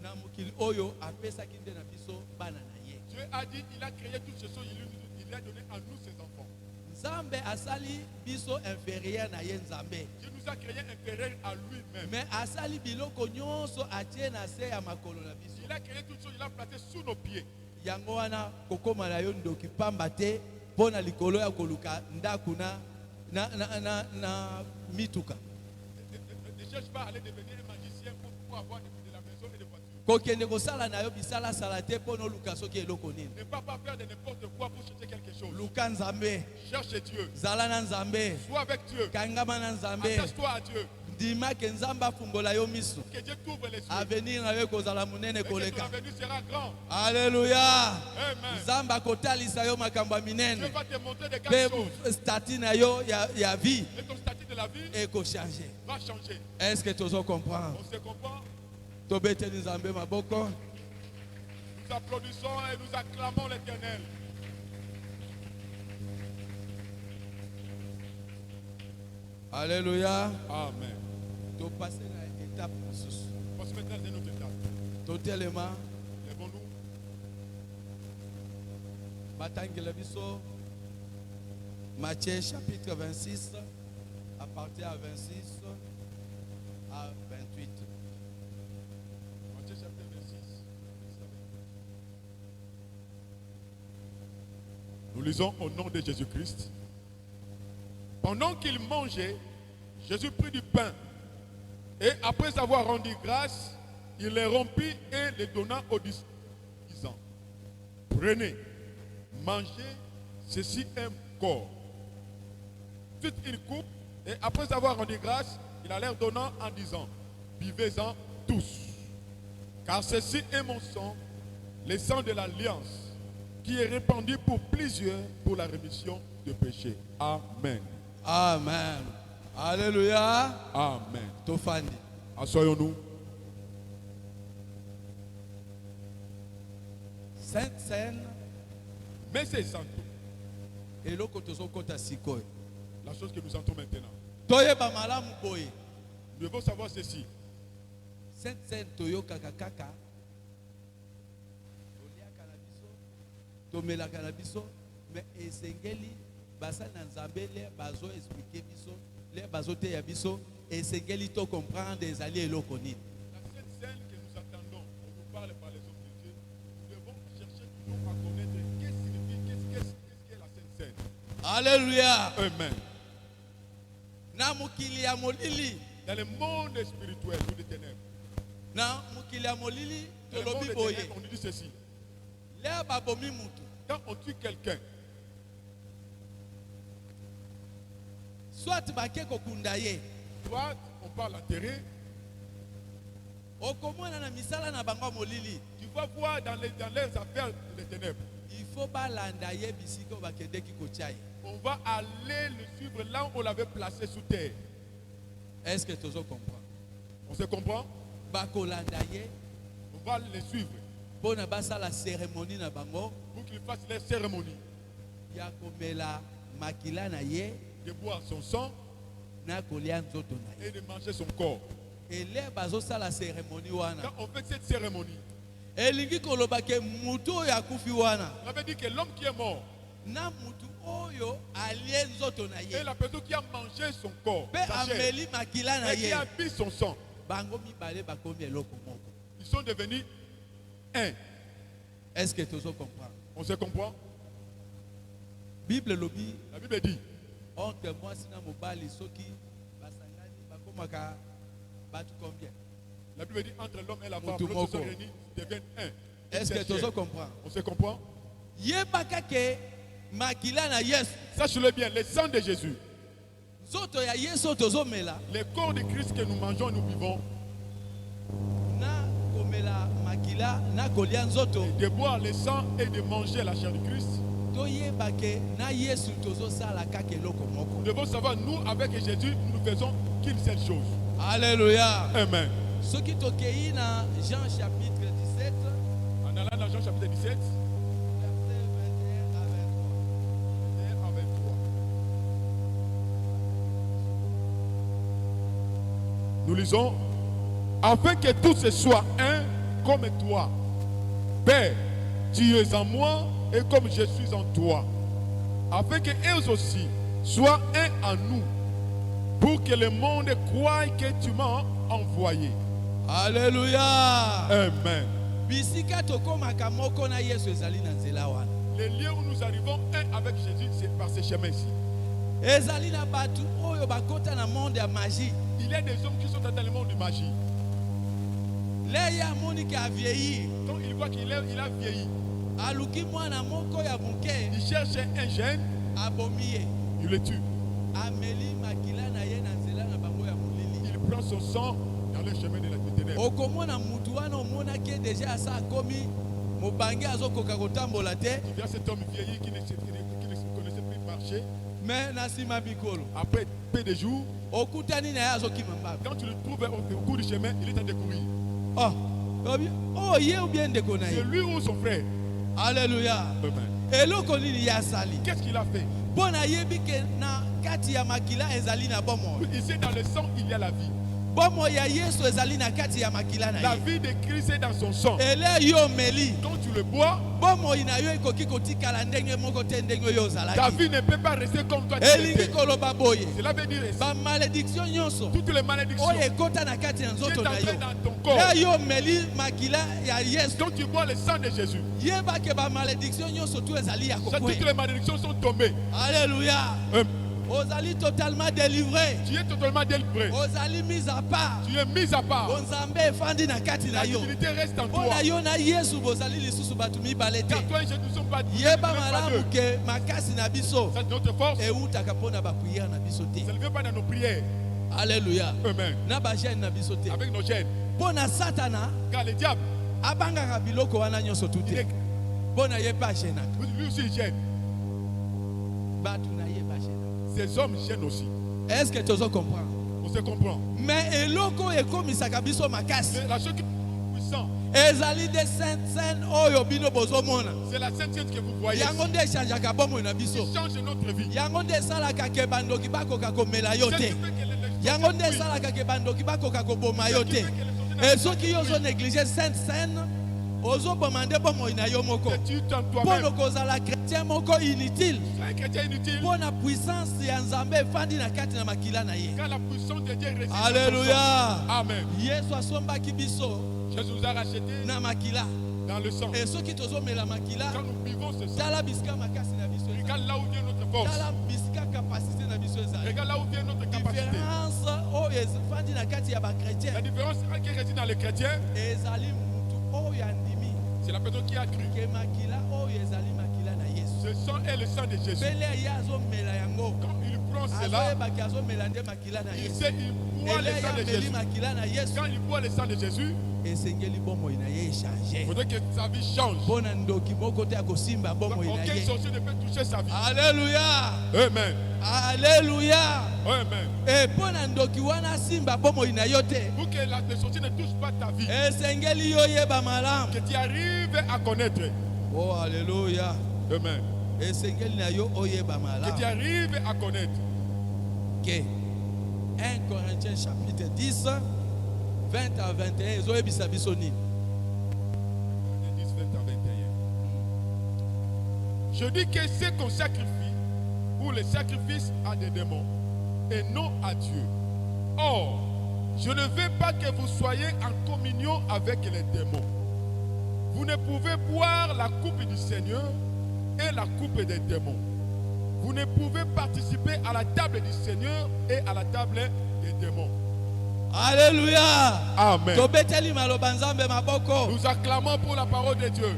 na mokili oyo apesaki nde na biso bana na ye Dieu a dit, il a créé toutes ces choses, il a donné à nous ses enfants. nzambe asali biso inférieur na ye nzambe Dieu nous a créé inférieur à lui-même. me asali biloko nyonso atie na se ya makolo na biso Il a créé toutes choses, il a placé sous nos pieds. yango wana kokóma na yo ndoki pamba te mpo na likolo ya koluka ndaku na mituka Ne cherche pas à aller devenir un magicien pour avoir de la maison et des voitures. kokende kosala na yo bisalasala te mpo na oluka soki eloko nini Ne pas faire de n'importe quoi pour chercher quelque chose. luka nzambe Cherche Dieu. zala na nzambe Sois avec Dieu. kangama na nzambe Attache-toi à Dieu. ndima ke nzambe afungola yo miso Que Dieu t'ouvre les yeux. avenir na yo ekozala monene Et que ton koleka avenir sera grand. alleluya Amen. nzambe akotalisa yo makambo ya Dieu minene va te montrer des mpe grandes choses. stati na yo ya vie Et ton statut de la vie ekochange va changer. est ce que tozocomprendre On se comprend. tobeteli nzambe maboko Nous applaudissons et nous acclamons l'Éternel. alleluya Amen. topase na étape mosusu On se mettra dans une autre étape. totelema Lèvons-nous. batangela biso Matthieu chapitre 26 à partir à 26 à 28 Matthieu chapitre 26. Nous lisons au nom de Jésus-Christ. Pendant qu'il mangeait, Jésus prit du pain et après avoir rendu grâce, il les rompit et les donna aux disciples, disant, prenez, mangez, ceci est mon corps. Ensuite, il coupe et après avoir rendu grâce, il a leur donnant en disant, buvez-en tous, car ceci est mon sang, le sang de l'alliance, qui est répandu pour plusieurs pour la rémission de péchés. Amen. amen alleluya Amen. tofandi Assoyons-nous. sainte scène Mais c'est santo. eloko tozokota sikoyo La chose que nous entrons maintenant. toyeba malamu boye Nous devons savoir ceci. sainte scène toyokaka kaka toliaka na biso tomelaka na biso me esengeli basali na nzambe le bazo explike biso le bazoteya biso esengeli to comprendre ezali eloko nini La sainte scène que nous attendons, on nous parle par les hommes de Dieu, nous devons chercher toujours à connaître qu'est-ce qu'est la sainte scène. alleluya Amen. na mokili ya molili Dans le monde spirituel ou des ténèbres, na mokili ya molili dans le monde tolobi des boye ténèbres, on nous dit ceci. le babomi mutu Quand on tue quelqu'un, soit bake kokunda ye soit on parle l'enterrer, okomona na misala na bango molili. tu vas voir dans leurs affaires les ténèbres. Il faut balanda ye bisiko bakendeki kochai. On va aller le suivre là où on l'avait placé sous terre. Est-ce que tu comprends? On se comprend? Bakolanda ye On va les suivre pona basa la cérémonie na bango pour qu'ils fassent leur cérémonie. ya komela makila na ye De boire son sang na kolia nzoto na ye. et de manger son corps. Ele bazosala cérémonie wana. Quand on fait cette cérémonie, Elingi koloba ke mutu oyo akufi wana on avait dit que l'homme qui est mort na mutu oyo alie nzoto na ye et la personne qui a mangé son corps, pe sa chair, ameli makila na et qui ye a bu son sang, bango mibale bakomi eloko moko. ils sont devenus un. Est-ce que tu comprends? On se comprend? Bible lobi La Bible dit, entre mwasi na mobali soki basangani bakomaka batu combien? la Bible dit entre l'homme et la femme, Mutu lorsqu'ils sont moko. réunis, ils deviennent un. Est-ce que Une seule tu chair. comprends? On se comprend? Yebaka ke makila na Yesu Sachez-le bien, le sang de Jésus, nzoto ya Yesu tozomela le corps de Christ que nous mangeons et nous vivons, na komela makila na kolia nzoto de boire le sang et de manger la chair de Christ, toyeba ke na Yesu tozosala kaka eloko moko. nous devons savoir, nous, avec Jésus, nous ne faisons qu'une seule chose. Alléluia. Amen. Soki tokei na Jean chapitre 17 En allant dans Jean chapitre 17, verset 21 à 23. 21 à 23. Nous lisons, afin que tous soient un comme toi. Père, tu es en moi et comme je suis en toi. Afin que eux aussi soient un en nous. Pour que le monde croie que tu m'as envoyé. Alléluia. Amen. Bisika tokomaka moko na Yesu ezali na nzela wana. Les lieux où nous arrivons un avec Jésus, c'est par ce chemin-ci. Ezali na batu oyo bakota na monde ya magie. Il y a des hommes qui sont dans le monde de magie. Le ya moni ke avieillir. Quand il voit qu'il a vieilli, Aluki mwana moko ya muke il cherche un jeune, abomi ye. il le tue. Ameli makila na ye na nzela na bango ya molili. Il prend son sang dans le chemin de la ténèbres. Okomona mutu wana omonaki deja asa akomi mobange azokoka kotambola te Il y a cet homme vieilli qui ne connaissait plus marcher. me na nsima bikolo Après peu de jours, okutani na ye azokima mbabe. quand tu le trouves au cours du chemin, il est en train de courir. Oh ye ou bien ndeko na C'est ye. lui ou son frère. Alléluia. Amen. Eloko nini ye asali Qu'est-ce qu'il a fait? mpo nayebi ke na kati ya makila ezali na bomoi. Ici, dans le sang, il y a la vie. Bomoi ya Yesu ezali na kati ya makila na La ye. vie de Christ est dans son sang. Ele yo meli Quand tu le bois, bomoi na yo ekoki kotikala ndenge moko te ndenge oyo ta ozalaki. vie ne peut pas rester comme toi. Tu Elingi étais. koloba boye Cela veut dire bamalédiction nyonso toutes les malédictions oyo ekota na kati ya qui est nzoto na entré yo dans ton corps. ya yo meli makila ya Yesu Quand tu bois le sang de Jésus, yeba ke bamalédiction nyonso tu ezali ya toutes kokwea. les malédictions sont tombées. Alléluia. Ozali totalement délivré. Tu es totalement délivré. Ozali mis à part. Tu es mis à part. Onzambe efandi na kati na La yo. divinité reste en Mpo toi. na yo na Yesu bozali lisusu bato mibale te. Car toi et je ne sommes pas Yeba pas malamu deux. ke makasi na biso C'est notre force. eutaka mpo na bapriere na biso te. Ça ne vient pas dans nos prières. Alléluia. Amen. Na bagene na biso te. Avec nos gènes. Mpo na Satana Car le diable, abangaka biloko wana nyonso tu il te. est, Mpo na ye mpe agenaka. lui aussi il gêne. Bato na ye bagenaka. Ces hommes gênent aussi. Est-ce que tozo comprendre? On se comprend. Mais eloko ekomisaka biso makasi. C'est la chose qui est puissante. Ezali de scène oyo bino bozomona. C'est la sainte que vous voyez. Yango nde echangeaka bomoi na biso. Qui change notre vie. Yango nde esalaka ke bandoki bakoka komela yo C'est ce te. qui fait que les Yango nde esalaka ke bandoki bakoka koboma yo te. E soki yo ozonéglige sainte scène ozoboma nde bomoi na yo moko. tu t'en Mpo toi-même. na kozala chrétien moko inutile. Tu es un chrétien inutile. Mpo na puissance ya Nzambe efandi na kati na makila na ye. Car la puissance de Dieu réside. Alléluia. Amen. Yesu asombaki biso Jésus nous a rachetés na makila. dans le sang. E soki tozomela makila Quand nous vivons ce sang, tala bisika makasi na biso ezali. regarde là où vient notre force. tala bisika capacité na biso ezali. Regarde là où vient notre capacité. Différence oyo efandi na kati ya bakretien La différence qui réside dans les chrétiens, ezali mutu oyo andimi c'est la personne qui a cru. ke makila oyo ezali makila na Yesu. Ce sang est le sang de Jésus. Pele ye azomela yango Quand il comprend cela, azoyebaki azomela nde makila na il Yesu. sait, il boit le Elia sang de ameli Jésus. makila na Yesu. Quand il boit le sang de Jésus, Esengeli bomoi na ye il échanger. faudrait que sa vie change. Mpona ndoki moko te akosimba bomoi na Aucun ye. sorcier ne peut toucher sa vie. Alléluia. Amen. Alléluia. Amen. Et mpona ndoki wana simba bomoi na yo te. Pour que le sorcier ne touche pas ta vie, Esengeli yo yeba malamu. que tu arrives à connaître. Oh alléluia. Amen. Esengeli na yo oyeba Que tu malamu. arrives à connaître. Que 1 Corinthiens chapitre 10 20 à 21 ezoyebisa biso nini? 10, 20 à 21. Je dis que c'est qu'on sacrifie ou le sacrifice à des démons et non à Dieu. Or, je ne veux pas que vous soyez en communion avec les démons. Vous ne pouvez boire la coupe du Seigneur et la coupe des démons. Vous ne pouvez participer à la table du Seigneur et à la table des démons. Alléluia. Amen. Tobeteli maloba nzambe maboko. Nous acclamons pour la parole de Dieu.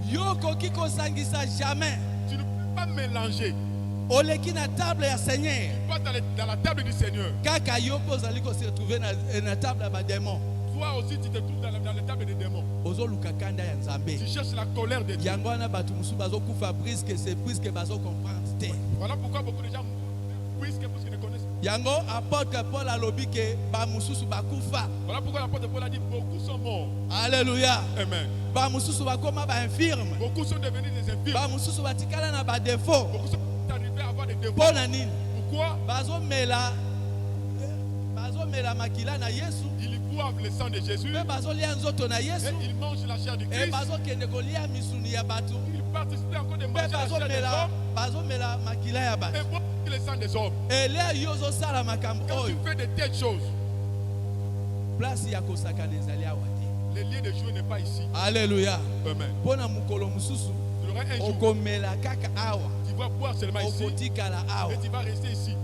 Yo koki kosangisa jamais. Tu ne peux pas mélanger. Oleki na table ya Seigneur. Pas dans la table du Seigneur. Kaka yo kozali ko se retrouver na table ya ba démon. Toi aussi, tu te trouves dans la table des démons. Ozoluka kanda ya Nzambe. Tu cherches la colère de Dieu. Yango wana bato musu bazokufa briske c'est briske bazo comprendre te. Voilà pourquoi beaucoup de gens puisque parce qu'ils ne connaissent pas. Yango apôtre Paul alobi ke ba mususu bakufa. Voilà pourquoi l'apôtre Paul a dit beaucoup sont morts. Alléluia. Amen. Ba mususu bakoma ba infirme. Beaucoup sont devenus des infirmes. Ba mususu batikala na ba défaut. Beaucoup sont arrivés à avoir des défauts. Pona nini? Pourquoi? Bazomela makila na Yesu. Ils boivent le sang de Jésus Pe bazolia nzoto na Yesu. et ils mangent la chair du E Christ. bazokende kolia misuni ya bato. Ils participent encore de Pe manger la chair des hommes bazomela makila ya et bato. boivent le sang des hommes. Elia yo ozosala makambo Quand tu oyo. fais de telles choses, Place ya kosakana ezali awa te. le lieu de jouer n'est pas ici. Alléluia. Amen. Mpona mokolo mosusu Il y aura un jour, okomela kaka awa. tu vas boire seulement ici Okotikala awa. et tu vas rester ici.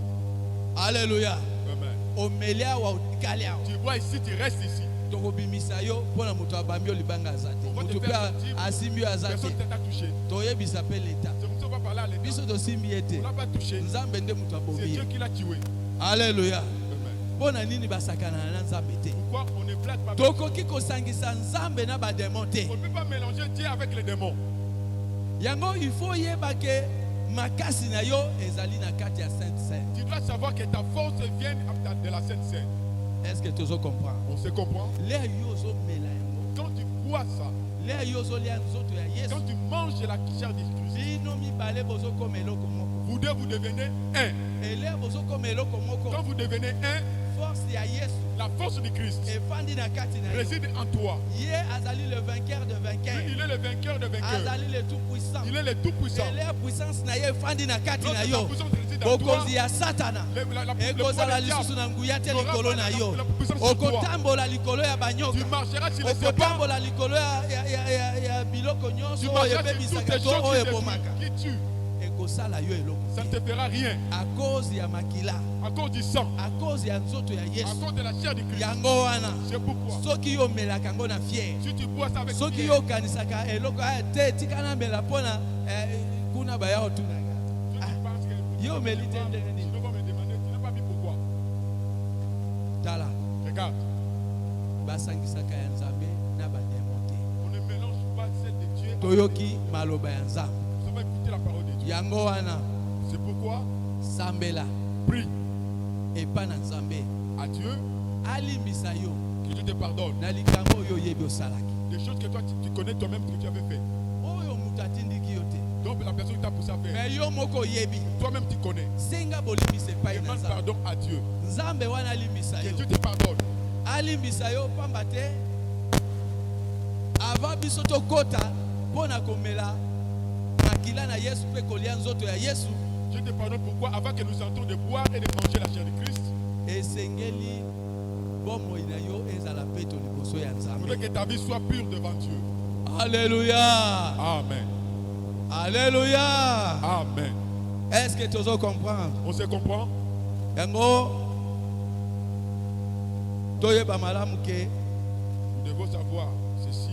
Alléluia. Amen. Omeli awa otikali awa. Tu bois ici, tu restes ici. Tokobimisa yo mpona moto abambi yo libanga aza te. On va te Moto faire mpe sentir asimbi yo aza personne te. ne t'a touché. Toyebisa mpe leta. C'est comme ça qu'on va parler à l'État. Biso tosimbi ye te. On n'a pas touché. Nzambe nde moto C'est abomi Dieu ye. qui l'a tué. Alléluia. Amen. Mpona nini basakana na nzambe te? Pourquoi on ne blague pas? Tokoki kosangisa nzambe na bademon te. On ne peut pas mélanger Dieu avec les démons. Yango il faut yeba ke makasi na yo ezali na kati ya Sainte Seine. Tu dois savoir que ta force vient de la Sainte Seine. Est-ce que tozo comprendre? On se comprend? Lea yo ozomela yango. Quand tu bois ça, Lea yo ozolia nzoto ya Yesu. quand tu manges la chair du Christ, Bino mibale bozokoma eloko moko. vous deux, vous devenez un. Elea bozokoma eloko moko. Quand vous devenez un, Force ya Yesu la force du Christ efandi na kati na yo. réside en toi. Ye azali le vainqueur de vainqueurs. Il est le vainqueur de vainqueurs. Azali le tout puissant. Il est le tout-puissant. Elea puissance na ye efandi na kati na Lorsque ta yo. puissance réside en toi, Bokonzi ya Satana. le pouvoir ekozala du lisusu diable, na nguya te n'aura likolo pas na la yo. puissance sur toi. Okotambola likolo ya Tu banyoka. marcheras sur les serpents. Okotambola likolo ya biloko Tu nyonso oyo marcheras sur toutes ebebisaka les to oyo choses ebomaka. qui tuent. Ekosala yo eloko Ça ne te. te fera rien. À cause ya makila, À cause du sang, à cause ya nzoto ya à Yesu. cause de la chair du Christ. Yango wana C'est pourquoi. soki yo omelaka yango na fier. Si tu bois ça avec Soki fier, yo okanisaka eloko aya te tika na mela mpona kuna baya otunaka. si tu penses que Yo omeli te ndenge tu nini? ne vas me demander, tu n'as pas vu pourquoi. Tala Regarde, basangisaka ya Nzambe na bademo te. on ne mélange pas celle de Dieu. Toyoki maloba ya Nzambe. Nous avons écouté la parole de Dieu. Yango wana C'est pourquoi sambela prie epa na Nzambe à Dieu alimbisa yo que Dieu te pardonne. na likambo oyo oyebi osalaki. Des choses que toi tu connais toi-même que tu avais fait. Oyo moto atindiki yo te. Donc la personne qui t'a poussé à faire, Mais yo moko oyebi. toi-même tu connais. Senga bolimbisa epai na Demande Nzambe. pardon à Dieu. Nzambe wana alimbisa Que yo. Dieu te pardonne. Alimbisa yo pamba te. Avant biso tokota mpona komela makila na Yesu mpe kolia nzoto ya Yesu. Dieu te pardonne pourquoi avant que nous entrons de boire et de manger la chair de Christ, Esengeli bomoi na yo ezala peto liboso ya il faudrait Nzambe. que ta vie soit pure devant Dieu. Alléluia. Amen. Alléluia. Amen. Est-ce que tu oses comprendre? On se comprend? Yango toyeba malamu ke Nous devons savoir ceci.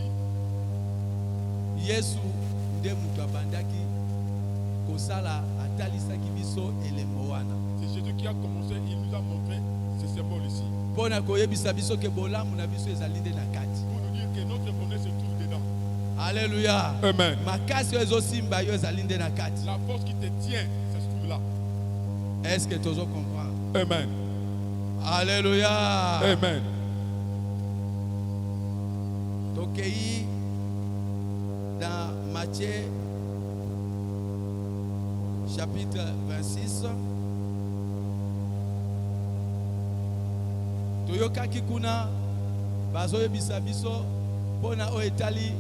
Yesu nde mutu abandaki kosala atalisaki biso elembo wana. C'est Jésus qui a commencé, il nous a montré ce symbole ici. Pona koyebisa biso ke bolamu na biso ezali nde na kati. Pour nous dire que notre bonheur se trouve dedans. Alléluia. Amen. Makasi ezosimba yo ezali nde na kati. La force qui te tient, ça se trouve là. Est-ce que tozo comprendre? Amen. Alléluia. Amen. Tokei dans Matthieu chapitre 26. Toyokaki kuna bazoyebisa biso pona o etali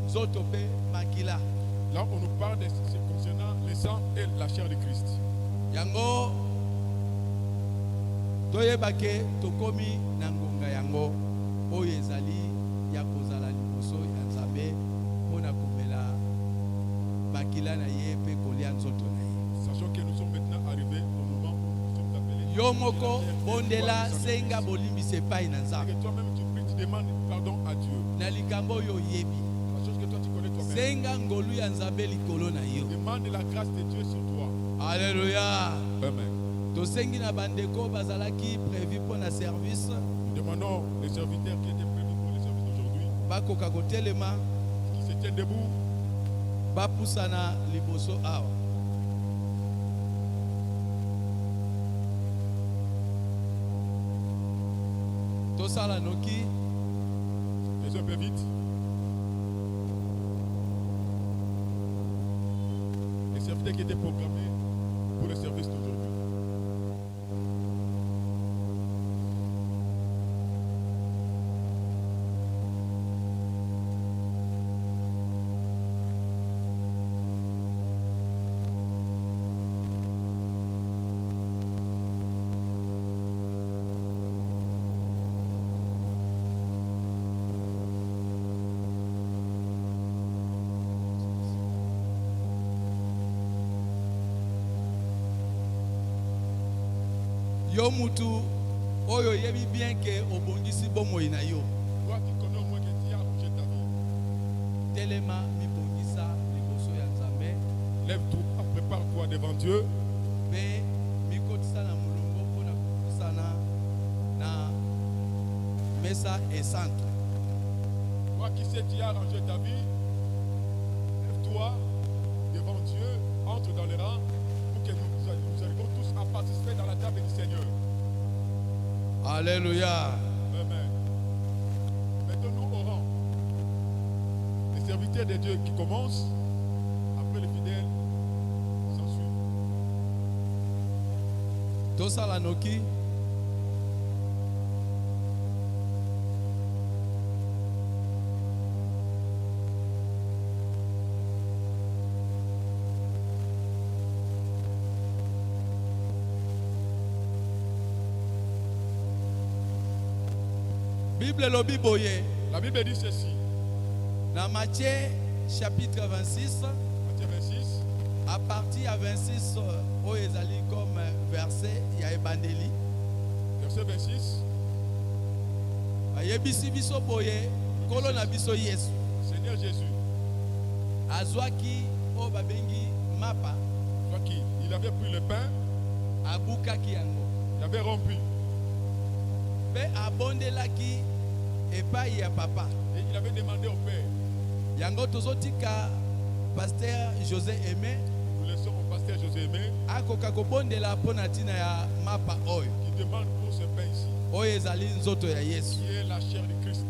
nzoto pe makila. Là, on nous parle de ce concernant le sang et la chair de Christ. Yango toyebake tokomi na ngonga yango oyo ezali ya kozala liboso ya Nzambe pona komela makila na ye pe kolia nzoto na ye. Sachant que nous sommes maintenant arrivés au moment où nous sommes appelés. Yo moko bondela senga bolimbisa epai na Et Nzambe. que toi-même tu pries, tu demandes pardon à Dieu. Na likambo oyo oyebi La chose que toi tu connais toi-même. senga ngolu ya Nzambe likolo na yo. Demande la grâce de Dieu sur toi. Alléluia. Amen. Tosengi na bandeko bazalaki prévu pour na service Nous demandons les serviteurs qui étaient prévus pour le service d'aujourd'hui, bakoka kotelema qui se tiennent debout, bapusana liboso awa. Tosala noki les un peu vite. Les serviteurs qui étaient programmés pour le service d'aujourd'hui. yo mutu oyo yebi bien que obongisi bomoi na yo. Toi qui connais au moins que tu as arrangé ta vie. Telema mi bongisa liboso ya Nzambe. Lève-toi, prépare-toi devant Dieu. Pe mi kotisa na mulongo pona kusana na mesa et centre. Toi qui sais tu as arrangé ta vie, lève-toi devant Dieu, entre dans les rangs pour que nous arrivions tous à participer dans la table du Seigneur. Alléluia. Amen. Mettons-nous au rang. Les serviteurs de Dieu qui commencent, après les fidèles s'ensuivent. Tosala noki Bible lobi boye La Bible dit ceci. dans Matthieu chapitre 26 Matthieu 26, à partir à 26 oyo ezali comme verset ya ebandeli verset 26. ayebisi biso boye nkolo na biso Yesu Seigneur Jésus, azwaki oyo babengi mapa toi qui, il avait pris le pain, abukaki yango il avait rompu. mpe abondelaki epai ya papa Et il avait demandé au Père. yango tozotika pasteur José Aimé Nous laissons au pasteur José Aimé akoka kobondela mpo na ntina ya mapa oyo qui demande pour ce pain ici, oyo ezali nzoto ya Yesu. qui est la chair de Christ.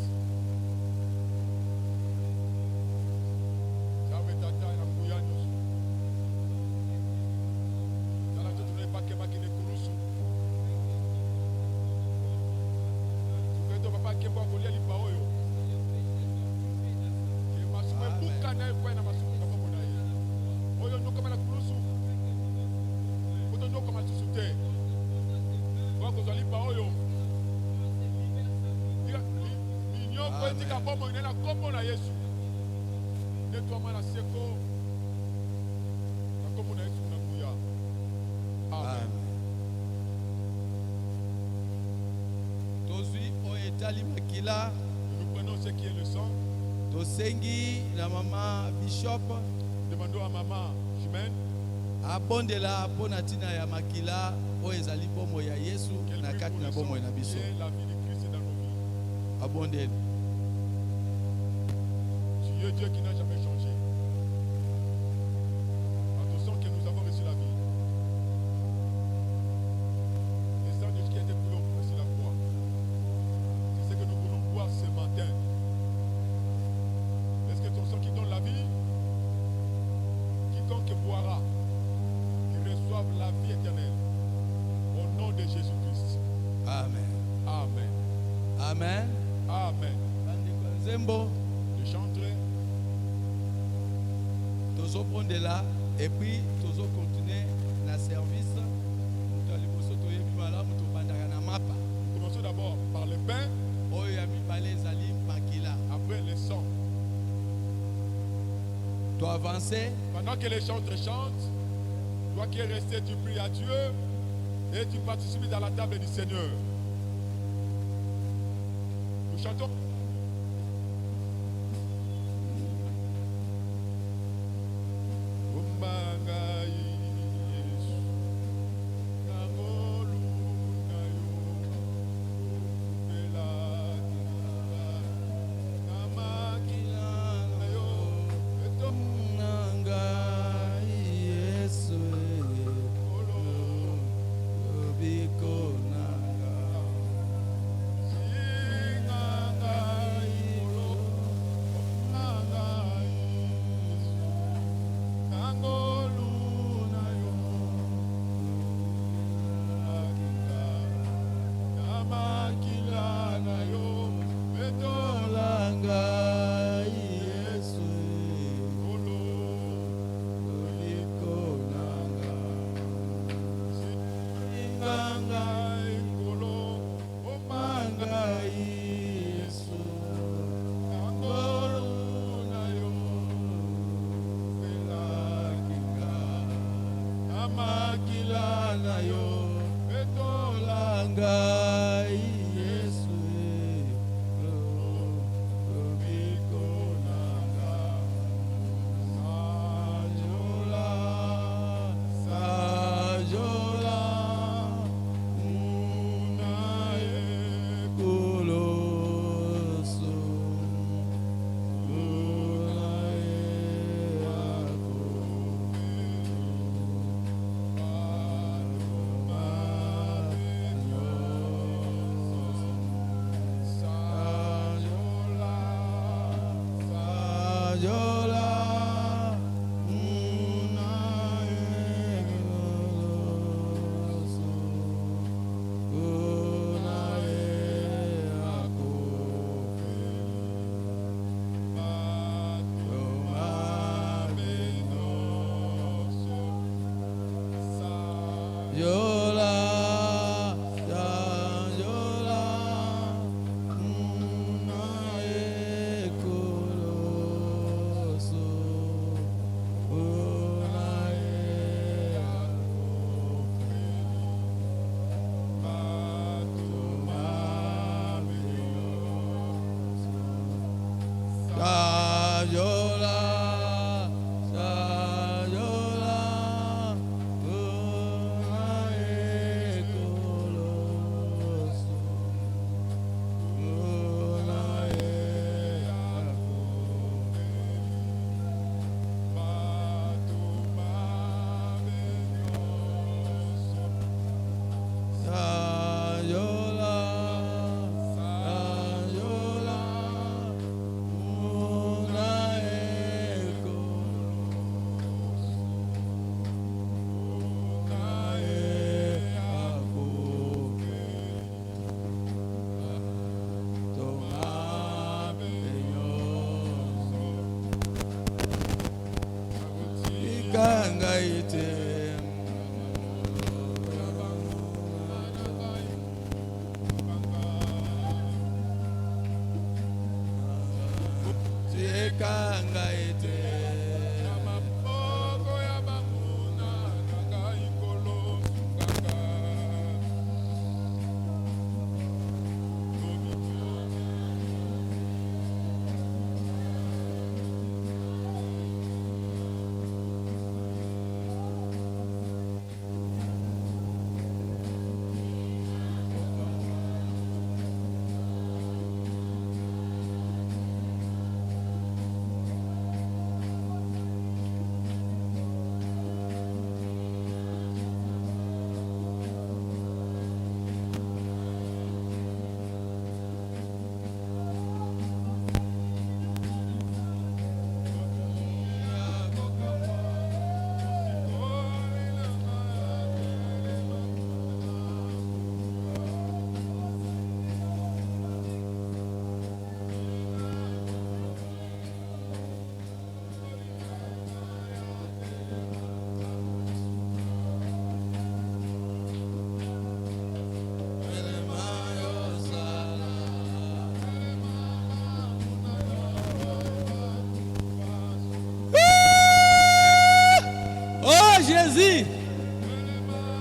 Tozwi oyo etali makila Nous prenons ce qui est le sang. tosengi na mama bishop Demandons à maman humaine. abondela mpo na ntina ya makila oyo ezali bomoi ya yesu Qu'elle na prie kati pour na le bomoi na sang biso. et la vie de Christ dans nos vies. Abondeli. Tu es Dieu qui n'a jamais changé. Par ton sang que nous avons reçu la vie. Le sang de qui a été coulé sur la croix. C'est ce que nous voulons voir ce matin. Est-ce que ton sang qui donne la vie, quiconque boira, qui reçoive la vie éternelle, au nom de Jésus-Christ. Amen. Amen. Amen. Amen. Bandeko ya nzembo Je chanterai. tozobondela et puis tozokontinue na service moto ya liboso toyebi malamu tobandaka na mapa Nous commençons d'abord par le pain, oyo ya mibale ezali makila après le sang. toavance. Pendant que les chantres chantent, toi qui es resté, tu pries à Dieu et tu participes dans la table du Seigneur. Nous chantons.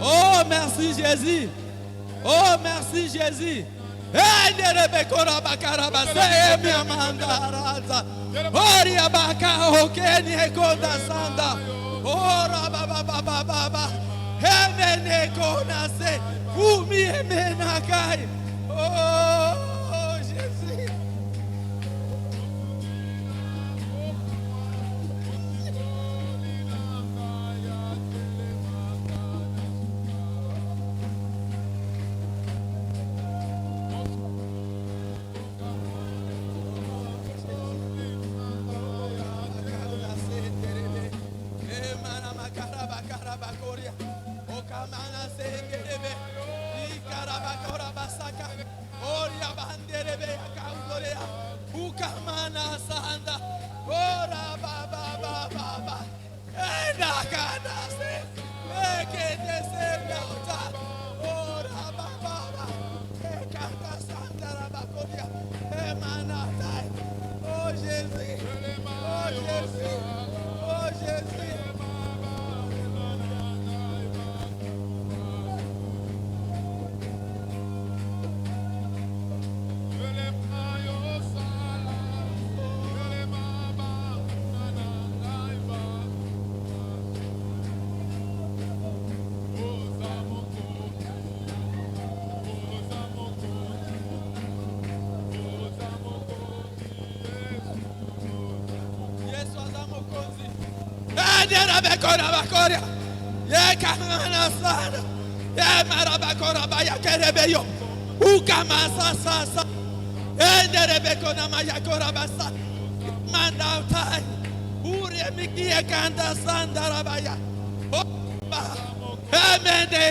Oh, merci Jésus. Oh, merci Jésus. Oria baka okeni ekonda sanda. Ora baba baba baba. Hemene kona se. Umi emena kai. Oh, Jésus. Oh Jésus, oh Jésus, oh Jésus. Amen.